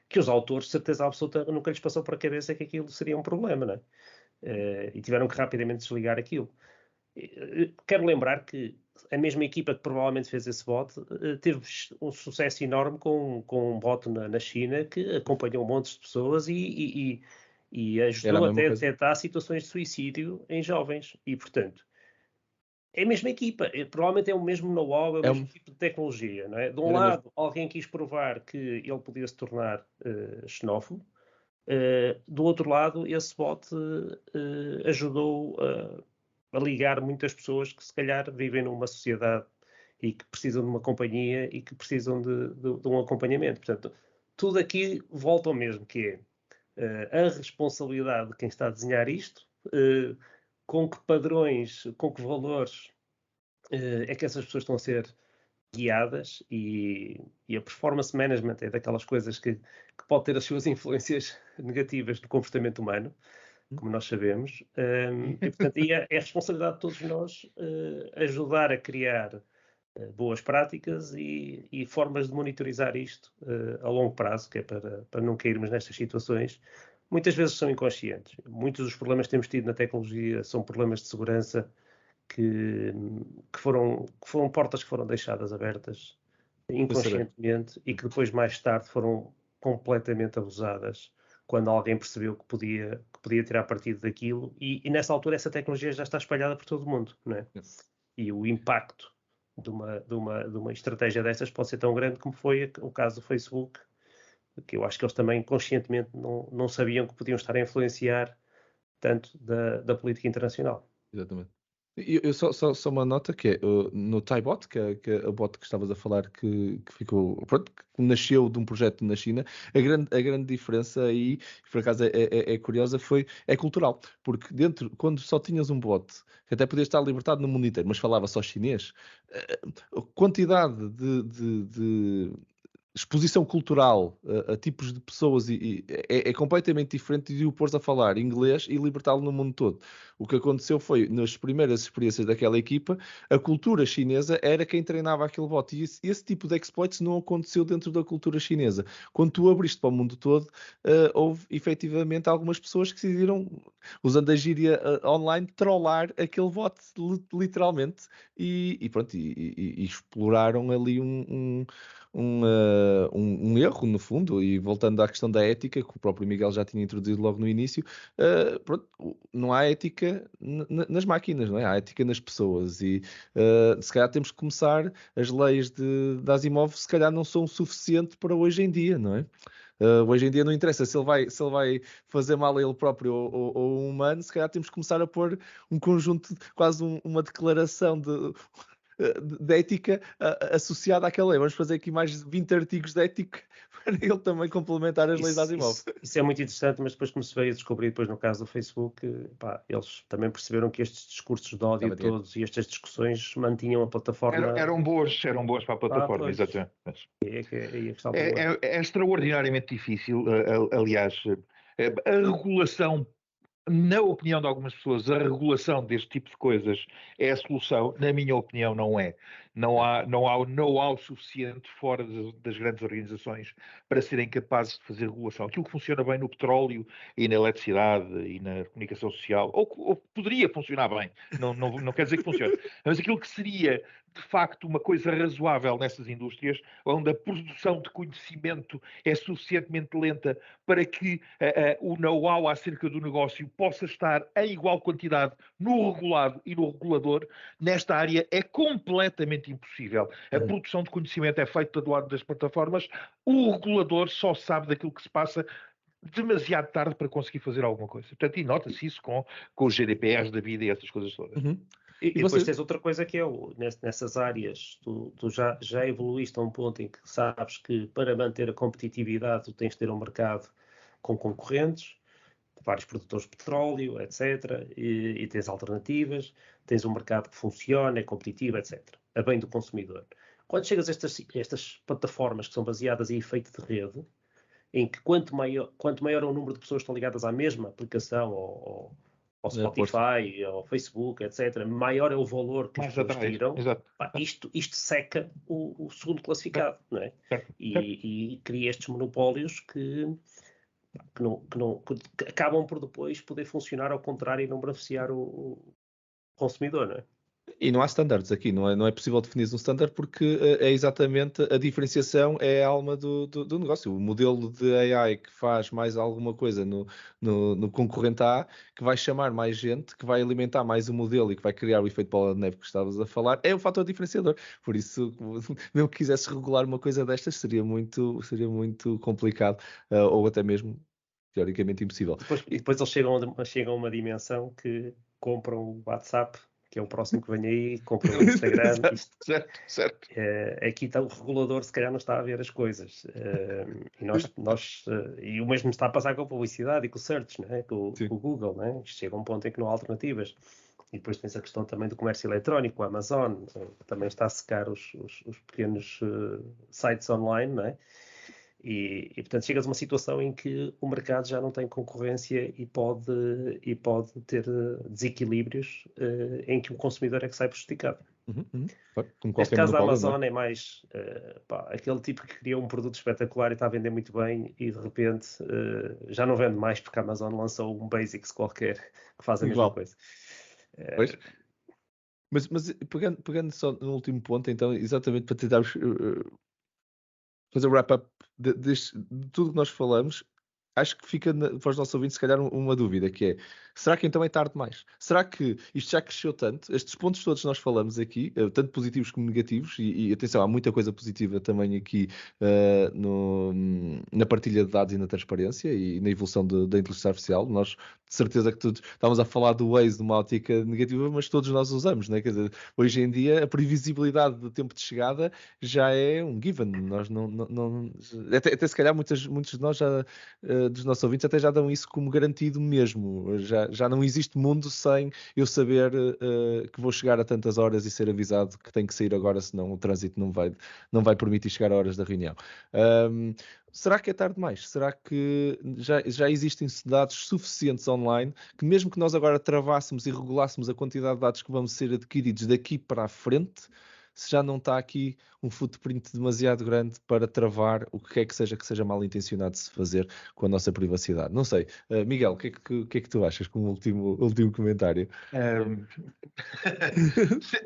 que os autores, de certeza absoluta, nunca lhes passou por a cabeça que aquilo seria um problema, né? E tiveram que rapidamente desligar aquilo. Quero lembrar que a mesma equipa que provavelmente fez esse bot teve um sucesso enorme com um bot na China que acompanhou um monte de pessoas e ajudou até a detectar situações de suicídio em jovens. E, portanto, é a mesma equipa. Provavelmente é o mesmo know-how, é o mesmo tipo de tecnologia. Não é? De um lado, alguém quis provar que ele podia se tornar xenófobo. Do outro lado, esse bot ajudou a ligar muitas pessoas que se calhar vivem numa sociedade e que precisam de uma companhia e que precisam de um acompanhamento. Portanto, tudo aqui volta ao mesmo, que é a responsabilidade de quem está a desenhar isto, com que padrões, com que valores é que essas pessoas estão a ser guiadas, e a performance management é daquelas coisas que pode ter as suas influências negativas no comportamento humano, como nós sabemos, e portanto é a responsabilidade de todos nós ajudar a criar boas práticas e formas de monitorizar isto a longo prazo, que é para não cairmos nestas situações. Muitas vezes são inconscientes. Muitos dos problemas que temos tido na tecnologia são problemas de segurança que foram portas que foram deixadas abertas inconscientemente e que depois, mais tarde, foram completamente abusadas quando alguém percebeu que podia tirar partido daquilo, e nessa altura essa tecnologia já está espalhada por todo o mundo, não é? E o impacto de uma estratégia dessas pode ser tão grande como foi o caso do Facebook, que eu acho que eles também conscientemente não sabiam que podiam estar a influenciar tanto da política internacional. Exatamente. Eu só uma nota que é no TaiBot, que é a bot que estavas a falar, que ficou, pronto, que nasceu de um projeto na China. A grande diferença aí, por acaso é curiosa, é cultural, porque dentro, quando só tinhas um bot, que até podia estar libertado no mundo inteiro, mas falava só chinês, a quantidade de exposição cultural a tipos de pessoas é completamente diferente de o pôr a falar inglês e libertá-lo no mundo todo. O que aconteceu foi, nas primeiras experiências daquela equipa, a cultura chinesa era quem treinava aquele bot, e esse tipo de exploits não aconteceu dentro da cultura chinesa. Quando tu abriste para o mundo todo, houve efetivamente algumas pessoas que decidiram, usando a gíria online, trollar aquele bot literalmente, e pronto, e exploraram ali um erro, no fundo. E voltando à questão da ética, que o próprio Miguel já tinha introduzido logo no início, pronto, não há ética nas máquinas, não é? Há ética nas pessoas, e se calhar temos que começar. As leis de Asimov se calhar não são o suficiente para hoje em dia, não é? Hoje em dia não interessa se ele vai fazer mal a ele próprio ou um humano. Se calhar temos que começar a pôr um conjunto, quase uma declaração de ética associada àquela lei. Vamos fazer aqui mais 20 artigos de ética para ele também complementar as leis da Asimov. Isso é muito interessante, mas depois, como se veio a descobrir depois no caso do Facebook, eles também perceberam que estes discursos de ódio todos e estas discussões mantinham a plataforma... Eram boas para a plataforma, exatamente. É extraordinariamente difícil, aliás, a regulação. Na opinião de algumas pessoas, a regulação deste tipo de coisas é a solução. Na minha opinião, não é. Não há know-how suficiente fora das grandes organizações para serem capazes de fazer regulação. Aquilo que funciona bem no petróleo e na eletricidade e na comunicação social, ou poderia funcionar bem, não quer dizer que funcione, mas aquilo que seria de facto uma coisa razoável nessas indústrias, onde a produção de conhecimento é suficientemente lenta para que o know-how acerca do negócio possa estar em igual quantidade no regulado e no regulador, nesta área é completamente impossível. A produção de conhecimento é feita do lado das plataformas, o regulador só sabe daquilo que se passa demasiado tarde para conseguir fazer alguma coisa. Portanto, e nota-se isso com os GDPRs da vida e essas coisas todas. E depois tens outra coisa que é, nessas áreas, tu já evoluíste a um ponto em que sabes que para manter a competitividade tu tens de ter um mercado com concorrentes, vários produtores de petróleo, etc. E tens alternativas, tens um mercado que funciona, é competitivo, etc. A bem do consumidor. Quando chegas a estas plataformas que são baseadas em efeito de rede, em que quanto maior é o número de pessoas que estão ligadas à mesma aplicação, ou ao Spotify, ao Facebook, etc., maior é o valor que as pessoas tiram. Isto seca o segundo classificado, não é? E cria estes monopólios que acabam por depois poder funcionar ao contrário e não beneficiar o consumidor, não é? E não há standards aqui, não é possível definir um standard, porque é exatamente a diferenciação, é a alma do negócio. O modelo de AI que faz mais alguma coisa no concorrente A, que vai chamar mais gente, que vai alimentar mais o modelo e que vai criar o efeito bola de neve que estavas a falar, é o fator diferenciador. Por isso, mesmo que quisesse regular uma coisa destas, seria muito complicado, ou até mesmo teoricamente impossível. Depois eles chegam a uma dimensão que compram o WhatsApp, que é o próximo que vem aí, compra o Instagram. certo. Aqui está o regulador, se calhar não está a ver as coisas. E o mesmo está a passar com a publicidade e com o search, não é? com o Google. Não é? Isto chega a um ponto em que não há alternativas. E depois tens a questão também do comércio eletrónico, a Amazon também está a secar os pequenos sites online, não é? E, portanto, chegas a uma situação em que o mercado já não tem concorrência e pode ter desequilíbrios em que o consumidor é que sai prejudicado. Neste caso, a Amazon é mais aquele tipo que criou um produto espetacular e está a vender muito bem e, de repente, já não vende mais porque a Amazon lançou um Basics qualquer que faz a mesma coisa. Pois. Mas pegando só no último ponto, então, exatamente para tentarmos fazer o wrap-up de tudo que nós falamos, acho que fica para os nossos ouvintes, se calhar, uma dúvida, que é, será que então é tarde demais? Será que isto já cresceu tanto? Estes pontos todos que nós falamos aqui, tanto positivos como negativos, e atenção, há muita coisa positiva também aqui na partilha de dados e na transparência e na evolução da inteligência artificial. Nós, de certeza que todos estávamos a falar do Waze de uma ótica negativa, mas todos nós usamos, né? Quer dizer, hoje em dia a previsibilidade do tempo de chegada já é um given. Nós até se calhar muitos de nós já dos nossos ouvintes até já dão isso como garantido mesmo. Já não existe mundo sem eu saber que vou chegar a tantas horas e ser avisado que tenho que sair agora, senão o trânsito não vai permitir chegar a horas da reunião. Será que é tarde demais? Será que já existem dados suficientes online que mesmo que nós agora travássemos e regulássemos a quantidade de dados que vamos ser adquiridos daqui para a frente, se já não está aqui um footprint demasiado grande para travar o que é que seja mal intencionado de se fazer com a nossa privacidade? Não sei. Miguel, o que é que tu achas como último comentário?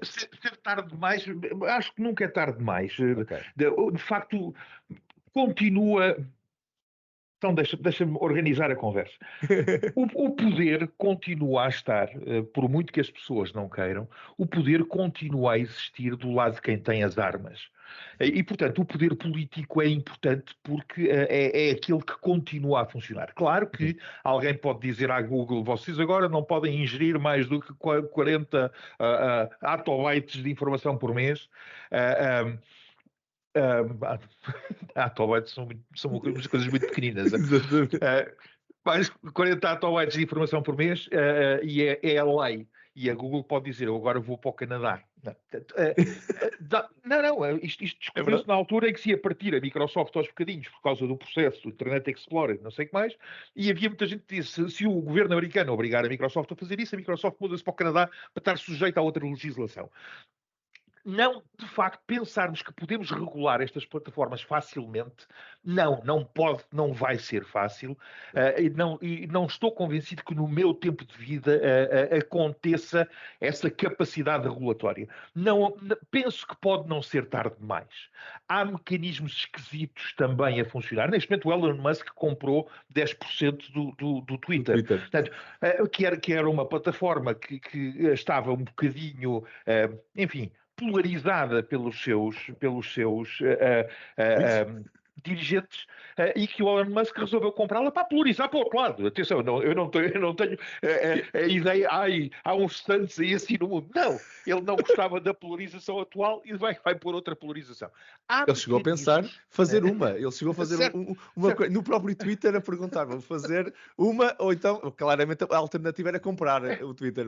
Ser tarde demais, acho que nunca é tarde demais. Okay. De facto, continua... Então, deixa-me organizar a conversa. O poder continua a estar, por muito que as pessoas não queiram, o poder continua a existir do lado de quem tem as armas. E, portanto, o poder político é importante porque é aquele que continua a funcionar. Claro que alguém pode dizer à Google, vocês agora não podem ingerir mais do que 40 atobytes de informação por mês. Atobytes são umas coisas muito pequeninas. Mais 40 atobytes de informação por mês e é a lei. E a Google pode dizer, eu agora vou para o Canadá. Isto discutiu-se na altura em que se ia partir a Microsoft aos bocadinhos por causa do processo do Internet Explorer, não sei o que mais, e havia muita gente que disse, se o governo americano obrigar a Microsoft a fazer isso, a Microsoft muda-se para o Canadá para estar sujeita a outra legislação. Não, de facto, pensarmos que podemos regular estas plataformas facilmente, não pode, não vai ser fácil, e não estou convencido que no meu tempo de vida aconteça essa capacidade regulatória. Penso que pode não ser tarde demais. Há mecanismos esquisitos também a funcionar. Neste momento o Elon Musk comprou 10% do Twitter. Portanto, que era uma plataforma que estava um bocadinho, enfim, polarizada pelos seus dirigentes e que o Elon Musk resolveu comprá-la para polarizar para o outro lado. Atenção, eu não tenho a ideia, há uns stands aí assim no mundo. Não, ele não gostava da polarização atual e vai pôr outra polarização. Ele chegou a pensar fazer uma. Ele chegou a fazer uma coisa no próprio Twitter a perguntar, vamos fazer uma ou então, claramente a alternativa era comprar o Twitter.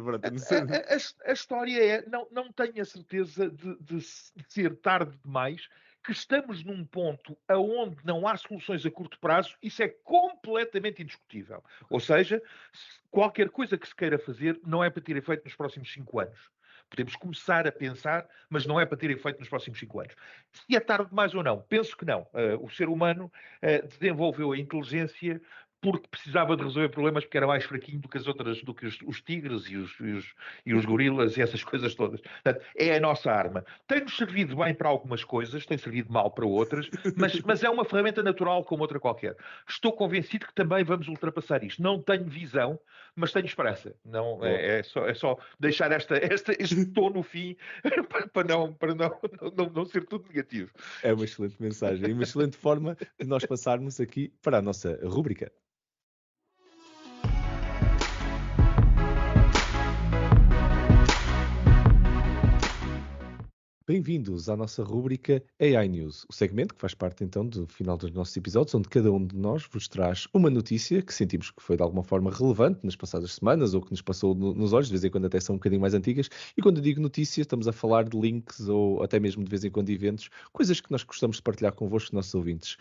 A história é, não tenho a certeza de ser tarde demais, que estamos num ponto onde não há soluções a curto prazo, isso é completamente indiscutível. Ou seja, qualquer coisa que se queira fazer não é para ter efeito nos próximos 5 anos. Podemos começar a pensar, mas não é para ter efeito nos próximos 5 anos. Se é tarde demais ou não? Penso que não. O ser humano desenvolveu a inteligência porque precisava de resolver problemas porque era mais fraquinho do que os tigres e os gorilas e essas coisas todas. Portanto, é a nossa arma. Tem-nos servido bem para algumas coisas, tem servido mal para outras, mas é uma ferramenta natural como outra qualquer. Estou convencido que também vamos ultrapassar isto. Não tenho visão, mas tenho esperança. Não, é só deixar este tom no fim para não ser tudo negativo. É uma excelente mensagem e uma excelente forma de nós passarmos aqui para a nossa rúbrica. Bem-vindos à nossa rúbrica AI News, o segmento que faz parte então do final dos nossos episódios, onde cada um de nós vos traz uma notícia que sentimos que foi de alguma forma relevante nas passadas semanas ou que nos passou nos olhos, de vez em quando até são um bocadinho mais antigas. E quando eu digo notícias, estamos a falar de links ou até mesmo de vez em quando eventos, coisas que nós gostamos de partilhar convosco, nossos ouvintes.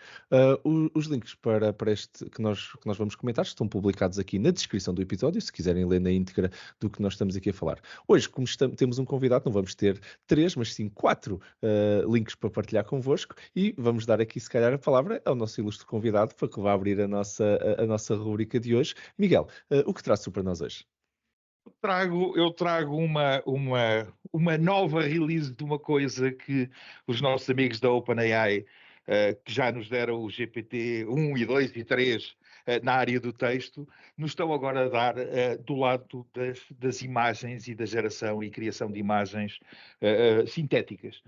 Os links para este que nós vamos comentar estão publicados aqui na descrição do episódio, se quiserem ler na íntegra do que nós estamos aqui a falar. Hoje, como temos um convidado, não vamos ter 3, mas sim 4 links para partilhar convosco e vamos dar aqui, se calhar, a palavra ao nosso ilustre convidado para que vá abrir a nossa rubrica de hoje. Miguel, o que traz para nós hoje? Eu trago uma nova release de uma coisa que os nossos amigos da OpenAI, que já nos deram o GPT 1 e 2 e 3 na área do texto, nos estão agora a dar do lado das imagens e da geração e criação de imagens sintéticas.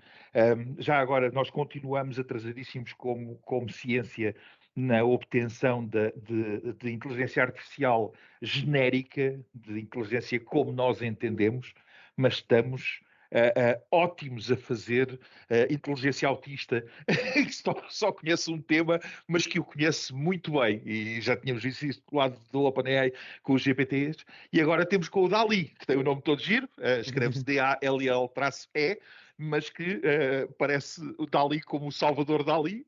Já agora nós continuamos atrasadíssimos como ciência na obtenção de inteligência artificial genérica, de inteligência como nós entendemos, mas estamos ótimos a fazer inteligência autista, que só conhece um tema, mas que o conhece muito bem. E já tínhamos visto isso do lado do OpenAI com os GPTs, e agora temos com o DALL-E, que tem o nome todo giro, escreve-se DALL-E, mas que parece o DALL-E como o Salvador Dalí,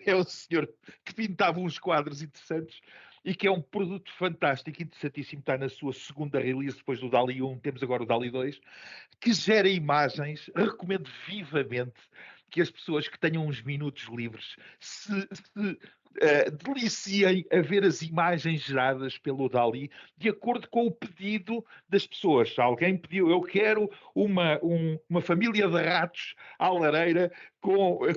é o senhor que pintava uns quadros interessantes e que é um produto fantástico, interessantíssimo, está na sua segunda release depois do DALL-E 1, temos agora o DALL-E 2, que gera imagens. Recomendo vivamente que as pessoas que tenham uns minutos livres se deliciem a ver as imagens geradas pelo DALL-E de acordo com o pedido das pessoas. Alguém pediu, eu quero uma família de ratos à lareira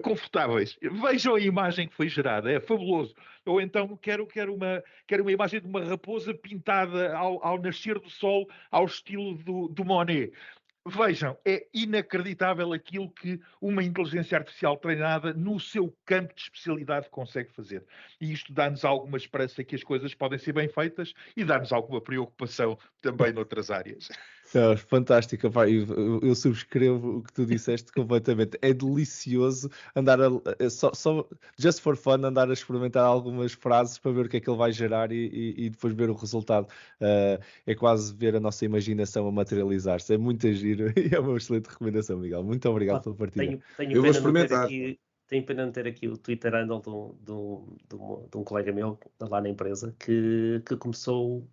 confortáveis. Vejam a imagem que foi gerada, é fabuloso. Ou então quero uma imagem de uma raposa pintada ao nascer do sol ao estilo do Monet. Vejam, é inacreditável aquilo que uma inteligência artificial treinada no seu campo de especialidade consegue fazer. E isto dá-nos alguma esperança que as coisas podem ser bem feitas e dá-nos alguma preocupação também noutras áreas. Não, fantástico, pá, eu subscrevo o que tu disseste completamente. É delicioso andar só just for fun, andar a experimentar algumas frases para ver o que é que ele vai gerar e depois ver o resultado. É quase ver a nossa imaginação a materializar-se. É muito giro e é uma excelente recomendação, Miguel. Muito obrigado pela partilha. Eu vou experimentar. Tenho pena de ter aqui o Twitter handle de um colega meu lá na empresa que começou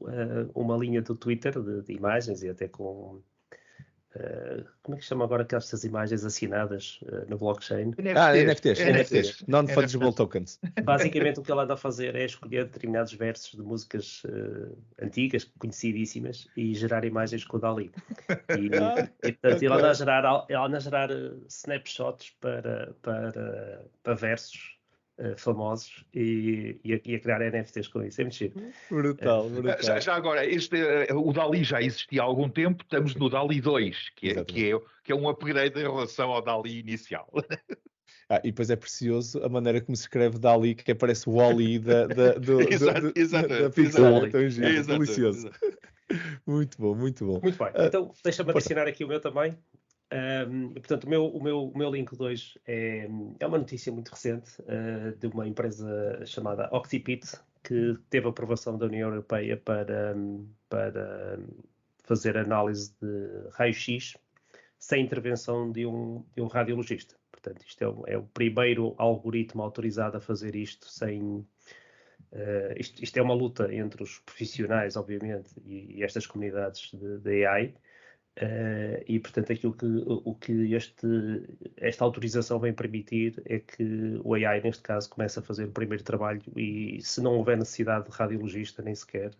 uma linha do Twitter de imagens e até com... como é que chama agora aquelas imagens assinadas no blockchain? NFTs. Non-Fungible Tokens. Basicamente o que ele anda a fazer é escolher determinados versos de músicas antigas, conhecidíssimas, e gerar imagens com o DALL-E. Ele anda a gerar snapshots para versos famosos e a criar NFTs com isso. É muito giro. Brutal. Já agora, o DALL-E já existia há algum tempo, estamos no DALL-E 2, que é um upgrade em relação ao DALL-E inicial. E depois é precioso a maneira como se escreve DALL-E, que parece o Wall-E da Pixar. Então, delicioso. Muito bom. Muito bem. Então, deixa-me adicionar aqui o meu também. Portanto, o meu link 2 é uma notícia muito recente de uma empresa chamada Octipit, que teve aprovação da União Europeia para fazer análise de raio-x sem intervenção de um radiologista. Portanto, isto é o primeiro algoritmo autorizado a fazer isto sem... Isto é uma luta entre os profissionais, obviamente, e estas comunidades de AI. E, portanto, o que esta autorização vem permitir é que o AI, neste caso, comece a fazer o primeiro trabalho e, se não houver necessidade de radiologista, nem sequer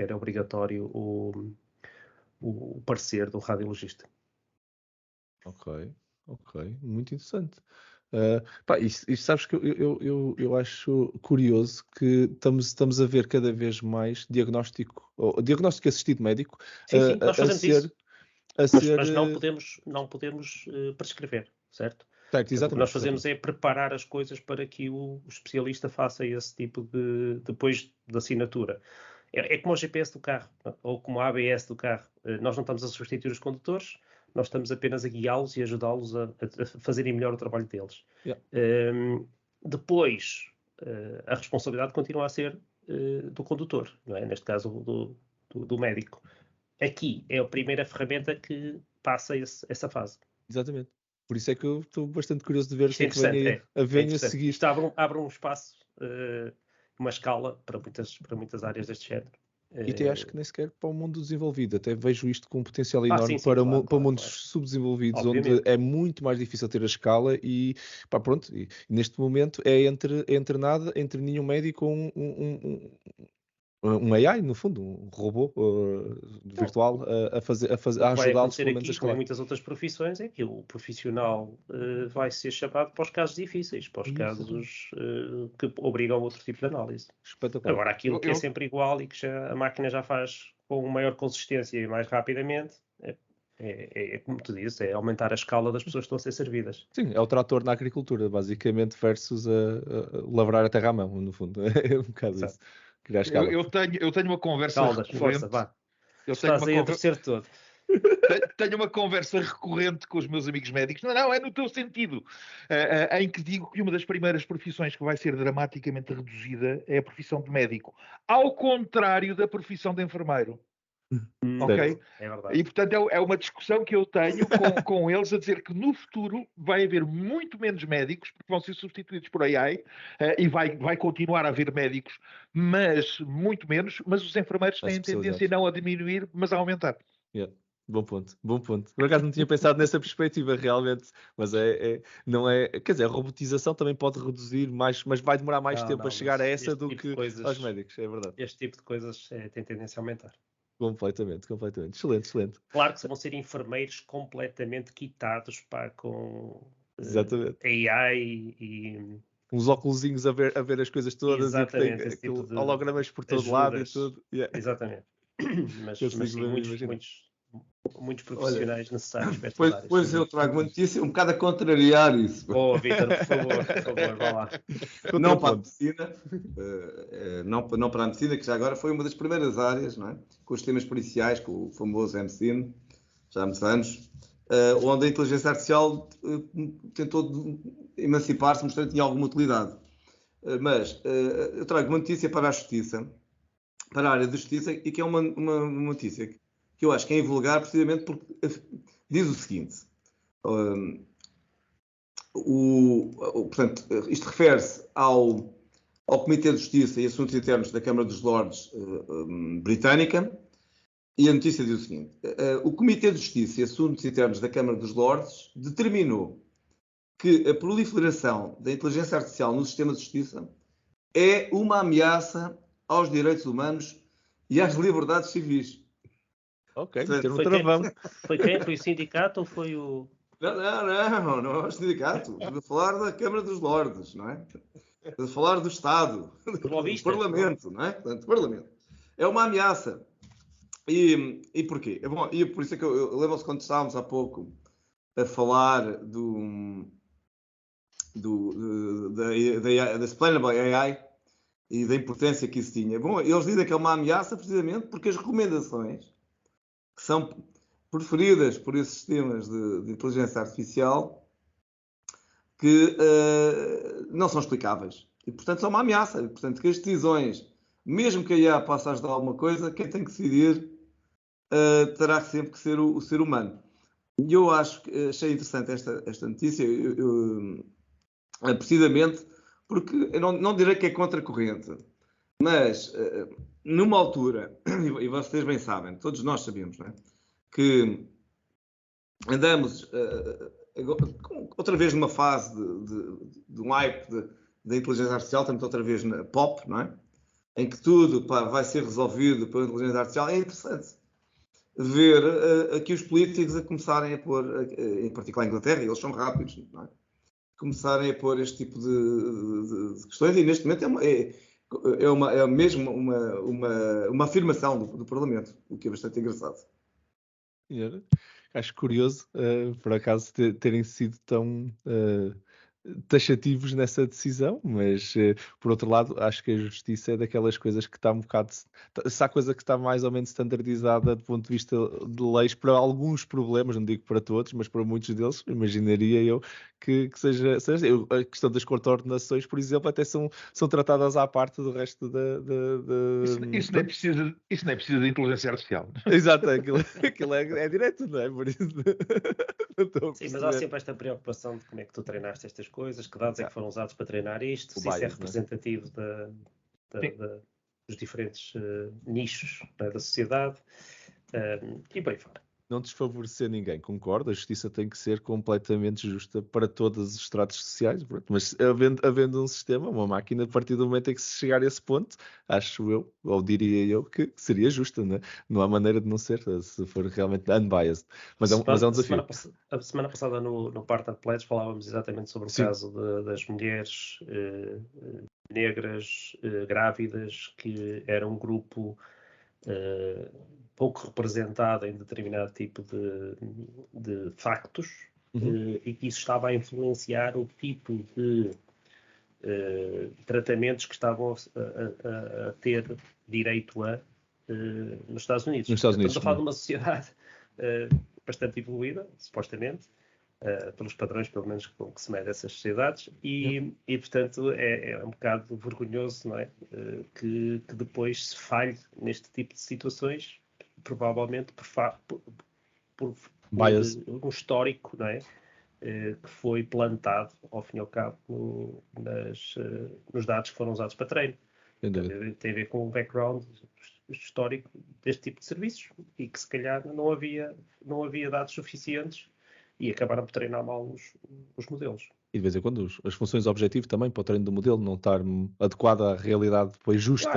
é obrigatório o parecer do radiologista. Ok, muito interessante. Isto sabes que eu acho curioso que estamos a ver cada vez mais diagnóstico assistido médico. Sim, nós fazemos isso. Mas não podemos prescrever, certo? Certo, exatamente. O que nós fazemos é preparar as coisas para que o especialista faça esse tipo depois da assinatura. É como o GPS do carro, ou como a ABS do carro. Nós não estamos a substituir os condutores, nós estamos apenas a guiá-los e ajudá-los a fazerem melhor o trabalho deles. Yeah. Depois, a responsabilidade continua a ser do condutor, não é? Neste caso do médico. Aqui é a primeira ferramenta que passa essa fase. Exatamente. Por isso é que eu estou bastante curioso de ver o que é que vem a seguir. Isto abre um espaço, uma escala para muitas áreas deste género. E até acho que nem sequer para o mundo desenvolvido. Até vejo isto com um potencial enorme para mundos subdesenvolvidos, obviamente, onde é muito mais difícil ter a escala e pronto. E neste momento é entre nenhum médico um AI, no fundo, um robô virtual a ajudá-los pelo menos a escalar. Como em muitas outras profissões, é que o profissional vai ser chamado para os casos difíceis, para os casos que obrigam a outro tipo de análise. Espetacular. Agora, aquilo que é sempre igual e que a máquina já faz com maior consistência e mais rapidamente, é como tu dizes, é aumentar a escala das pessoas que estão a ser servidas. Sim, é o trator na agricultura, basicamente, versus a lavrar a terra à mão, no fundo. É um bocado isso. Eu tenho uma conversa recorrente. Força, vá. Estás aí a terceiro todo. Tenho uma conversa recorrente com os meus amigos médicos. Não, é no teu sentido. Em que digo que uma das primeiras profissões que vai ser dramaticamente reduzida é a profissão de médico. Ao contrário da profissão de enfermeiro. Ok? É verdade. E, portanto, é uma discussão que eu tenho com eles a dizer que no futuro vai haver muito menos médicos, porque vão ser substituídos por AI, e vai continuar a haver médicos, mas muito menos, mas os enfermeiros têm tendência não a diminuir, mas a aumentar. Yeah. Bom ponto. Por acaso não tinha pensado nessa perspectiva realmente, mas não é, quer dizer, a robotização também pode reduzir mais, mas vai demorar mais tempo a chegar a essa do que aos médicos, é verdade. Este tipo de coisas tem tendência a aumentar. Completamente. Excelente. Claro que vão ser enfermeiros completamente quitados com AI e... uns óculosinhos a ver as coisas todas. Exatamente, e que tem hologramas por todo lado e tudo. Yeah. Exatamente. Mas sim, muitos profissionais necessários para esta área. Depois eu trago uma notícia um bocado a contrariar isso. Vítor, por favor, vá lá. Não para a medicina, não para a medicina, que já agora foi uma das primeiras áreas, não é? Com os sistemas policiais, com o famoso MCIN, já há muitos anos, onde a inteligência artificial tentou emancipar-se, mostrando que tinha alguma utilidade. Mas eu trago uma notícia para a justiça, para a área da justiça, e que é uma notícia que eu acho que é invulgar, precisamente porque diz o seguinte. Portanto, isto refere-se ao Comitê de Justiça e Assuntos Internos da Câmara dos Lordes britânica, e a notícia diz o seguinte. O Comitê de Justiça e Assuntos Internos da Câmara dos Lordes determinou que a proliferação da inteligência artificial no sistema de justiça é uma ameaça aos direitos humanos e às liberdades civis. Ok, meter um travão. Foi quem? Foi o sindicato ou foi o... Não é o sindicato. Estou a falar da Câmara dos Lordes, não é? Estou a falar do Estado, do Parlamento, não é? Portanto, Parlamento. É uma ameaça. E porquê? Bom, e por isso é que eu lembro-se quando estávamos há pouco a falar da Explainable AI e da importância que isso tinha. Bom, eles dizem que é uma ameaça precisamente porque as recomendações que são preferidas por esses sistemas de inteligência artificial que não são explicáveis. E, portanto, são uma ameaça. E, portanto, que as decisões, mesmo que a IA possa ajudar alguma coisa, quem tem que decidir terá sempre que ser o ser humano. E eu achei interessante esta notícia, precisamente porque eu não direi que é contracorrente, mas numa altura, e vocês bem sabem, todos nós sabemos, não é? Que andamos outra vez numa fase de um hype da inteligência artificial, estamos outra vez na pop, não é? Em que tudo vai ser resolvido pela inteligência artificial. É interessante ver aqui os políticos a começarem a pôr, em particular a Inglaterra, eles são rápidos, não é? Começarem a pôr este tipo de questões, e neste momento é mesmo uma afirmação do Parlamento, o que é bastante engraçado. Acho curioso, por acaso, terem sido tão taxativos nessa decisão, mas por outro lado, acho que a justiça é daquelas coisas que está um bocado. Se há coisa que está mais ou menos standardizada do ponto de vista de leis para alguns problemas, não digo para todos, mas para muitos deles, imaginaria eu que seja. A questão das coordenações, por exemplo, até são tratadas à parte do resto Isso nem precisa de inteligência artificial. Exato, aquilo é direto, não é? Por isso. Sim, mas há sempre esta preocupação de como é que tu treinaste estas coisas, que dados é que foram usados para treinar isto, se isso é representativo dos diferentes nichos, né, da sociedade, e bem, não desfavorecer ninguém, concordo, a justiça tem que ser completamente justa para todos os estratos sociais, mas havendo um sistema, uma máquina, a partir do momento em que se chegar a esse ponto, acho eu, ou diria eu, que seria justa, né? Não há maneira de não ser, se for realmente unbiased, mas é um desafio. A semana passada no Partner Pledge falávamos exatamente sobre o caso das mulheres negras, grávidas, que era um grupo pouco representado em determinado tipo de factos, e que isso estava a influenciar o tipo de tratamentos que estavam a ter direito nos Estados Unidos. Estamos a falar de uma sociedade bastante evoluída, supostamente, pelos padrões, pelo menos, com que se mede essas sociedades, e portanto, é um bocado vergonhoso, não é? Que depois se falhe neste tipo de situações, provavelmente por um histórico, não é? Que foi plantado, ao fim e ao cabo, nos dados que foram usados para treino. Tem a ver com o background histórico deste tipo de serviços, e que se calhar não havia dados suficientes e acabaram por treinar mal os modelos. E de vez em quando as funções de objetivo também para o treino do modelo não estar adequada à realidade depois justa.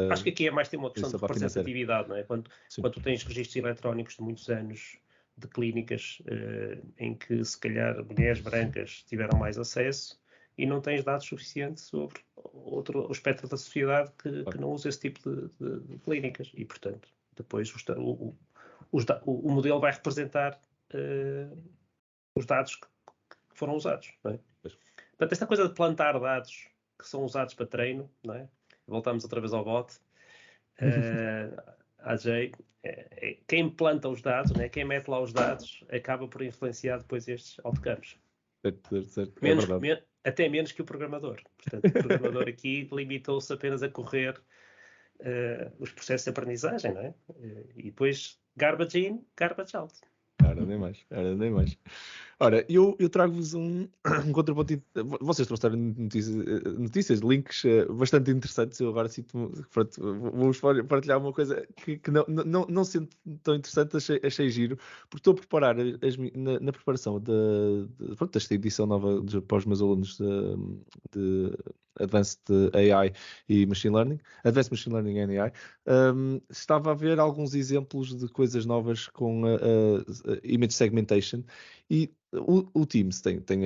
Acho que aqui é mais ter uma questão de representatividade, não é? Quando tu tens registros eletrónicos de muitos anos de clínicas em que se calhar mulheres brancas tiveram mais acesso, e não tens dados suficientes sobre o espectro da sociedade que não usa esse tipo de clínicas, e portanto depois o modelo vai representar os dados que foram usados, não é? Portanto, esta coisa de plantar dados que são usados para treino, não é? Voltamos outra vez ao bot. AJ, quem planta os dados, né? Quem mete lá os dados, acaba por influenciar depois estes outcomes. Certo. Até menos que o programador. Portanto, o programador aqui limitou-se apenas a correr os processos de aprendizagem, não é? E depois garbage in, garbage out. Era nem mais. Ora, eu trago-vos um contraponto. Vocês trouxeram notícias, links bastante interessantes. Eu agora vou partilhar uma coisa que não sendo tão interessante, achei giro, porque estou a preparar na preparação desta edição nova para os meus alunos de Advanced AI e Machine Learning, Advanced Machine Learning and AI. Estava a ver alguns exemplos de coisas novas com Image Segmentation, e o Teams tem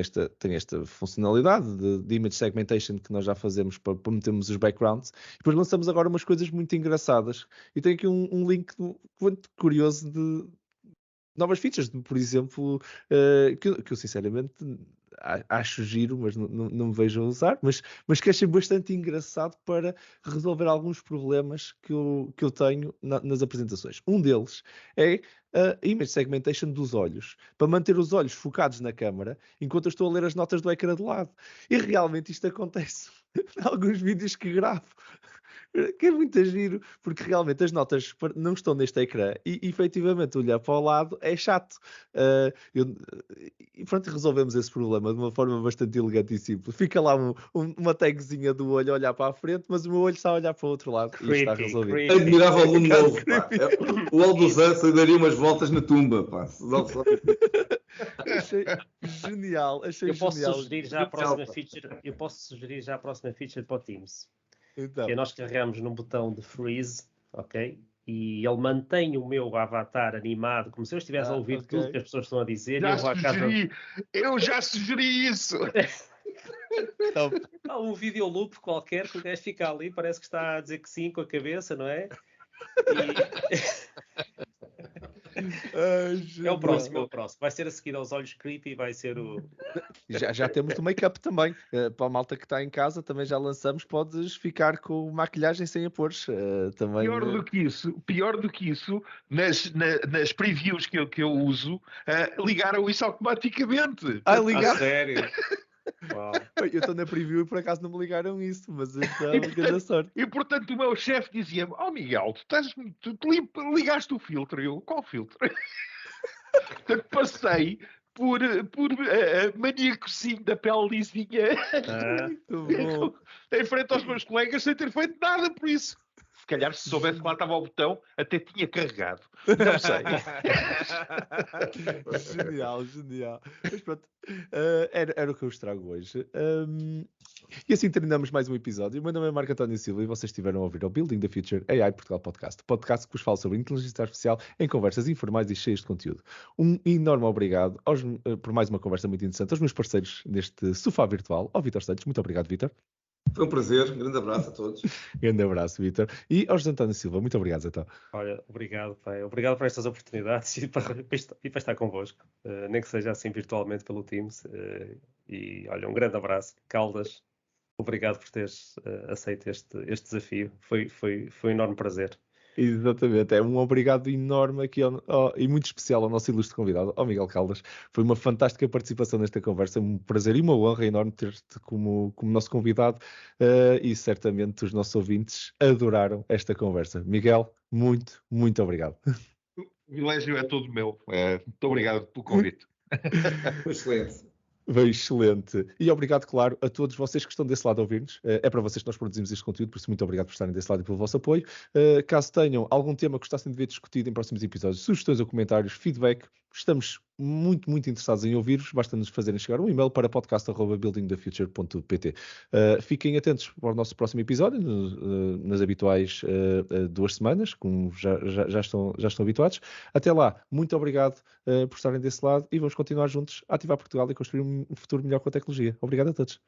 esta funcionalidade de Image Segmentation que nós já fazemos para metermos os backgrounds, e depois lançamos agora umas coisas muito engraçadas, e tem aqui um link muito curioso de novas features, por exemplo, que eu sinceramente acho giro, mas não me vejo a usar, mas que achei bastante engraçado para resolver alguns problemas que eu tenho nas apresentações. Um deles é a image segmentation dos olhos, para manter os olhos focados na câmara enquanto eu estou a ler as notas do ecrã de lado. E realmente isto acontece em alguns vídeos que gravo, que é muito giro, porque realmente as notas não estão neste ecrã e efetivamente olhar para o lado é chato. E pronto, resolvemos esse problema de uma forma bastante elegante e simples. Fica lá uma tagzinha do olho a olhar para a frente, mas o meu olho está a olhar para o outro lado e está resolvido. Admirável aluno novo, pá. O Aldous Huxley daria umas voltas na tumba, pá. Achei genial. Eu posso sugerir já a próxima feature para o Teams. Então. Que é nós carregamos num botão de freeze, ok? E ele mantém o meu avatar animado, como se eu estivesse a ouvir tudo que as pessoas estão a dizer. Eu já sugeri isso! Há um vídeo loop qualquer que o gajo fica ali, parece que está a dizer que sim com a cabeça, não é? É o próximo. Vai ser a seguir aos olhos creepy, vai ser o... Já temos do make-up também. Para a malta que está em casa, também já lançamos. Podes ficar com maquilhagem sem a pôres. Também... Pior do que isso, nas previews que eu uso, ligaram isso automaticamente. Ligaram? Sério? Uau. Eu estou na preview e por acaso não me ligaram isso, mas então grande sorte. E portanto o meu chefe dizia-me: Miguel, tu ligaste o filtro. Eu, qual filtro? Portanto, passei por maníacozinho da pele lisinha em frente aos meus colegas sem ter feito nada por isso. Se calhar, se soubesse que lá estava o botão, até tinha carregado. Não sei. Genial. Mas pronto, era o que eu vos trago hoje. E assim terminamos mais um episódio. O meu nome é Marco António Silva e vocês estiveram a ouvir o Building the Future AI Portugal Podcast. Podcast que vos fala sobre inteligência artificial em conversas informais e cheias de conteúdo. Um enorme obrigado por mais uma conversa muito interessante aos meus parceiros neste sofá virtual. Ao Vítor Santos. Muito obrigado, Vítor. Foi um prazer, um grande abraço a todos. Grande abraço, Vítor. E ao José António Silva, muito obrigado, então. Olha, obrigado, pai. Obrigado por estas oportunidades e para estar convosco, nem que seja assim virtualmente pelo Teams. E olha, um grande abraço. Caldas, obrigado por teres aceito este desafio. Foi um enorme prazer. Exatamente, é um obrigado enorme aqui e muito especial ao nosso ilustre convidado, ao Miguel Caldas. Foi uma fantástica participação nesta conversa, um prazer e uma honra enorme ter-te como nosso convidado e certamente os nossos ouvintes adoraram esta conversa. Miguel, muito, muito obrigado. O privilégio é todo meu. Muito obrigado pelo convite. Excelente. Excelente. E obrigado, claro, a todos vocês que estão desse lado a ouvir-nos. É para vocês que nós produzimos este conteúdo, por isso muito obrigado por estarem desse lado e pelo vosso apoio. Caso tenham algum tema que gostassem de ver discutido em próximos episódios, sugestões ou comentários, feedback, estamos muito, muito interessados em ouvir-vos. Basta-nos fazerem chegar um e-mail para podcast@buildingthefuture.pt. Fiquem atentos para o nosso próximo episódio, nas habituais 2 semanas, como já estão habituados. Até lá, muito obrigado por estarem desse lado e vamos continuar juntos a ativar Portugal e construir um futuro melhor com a tecnologia. Obrigado a todos.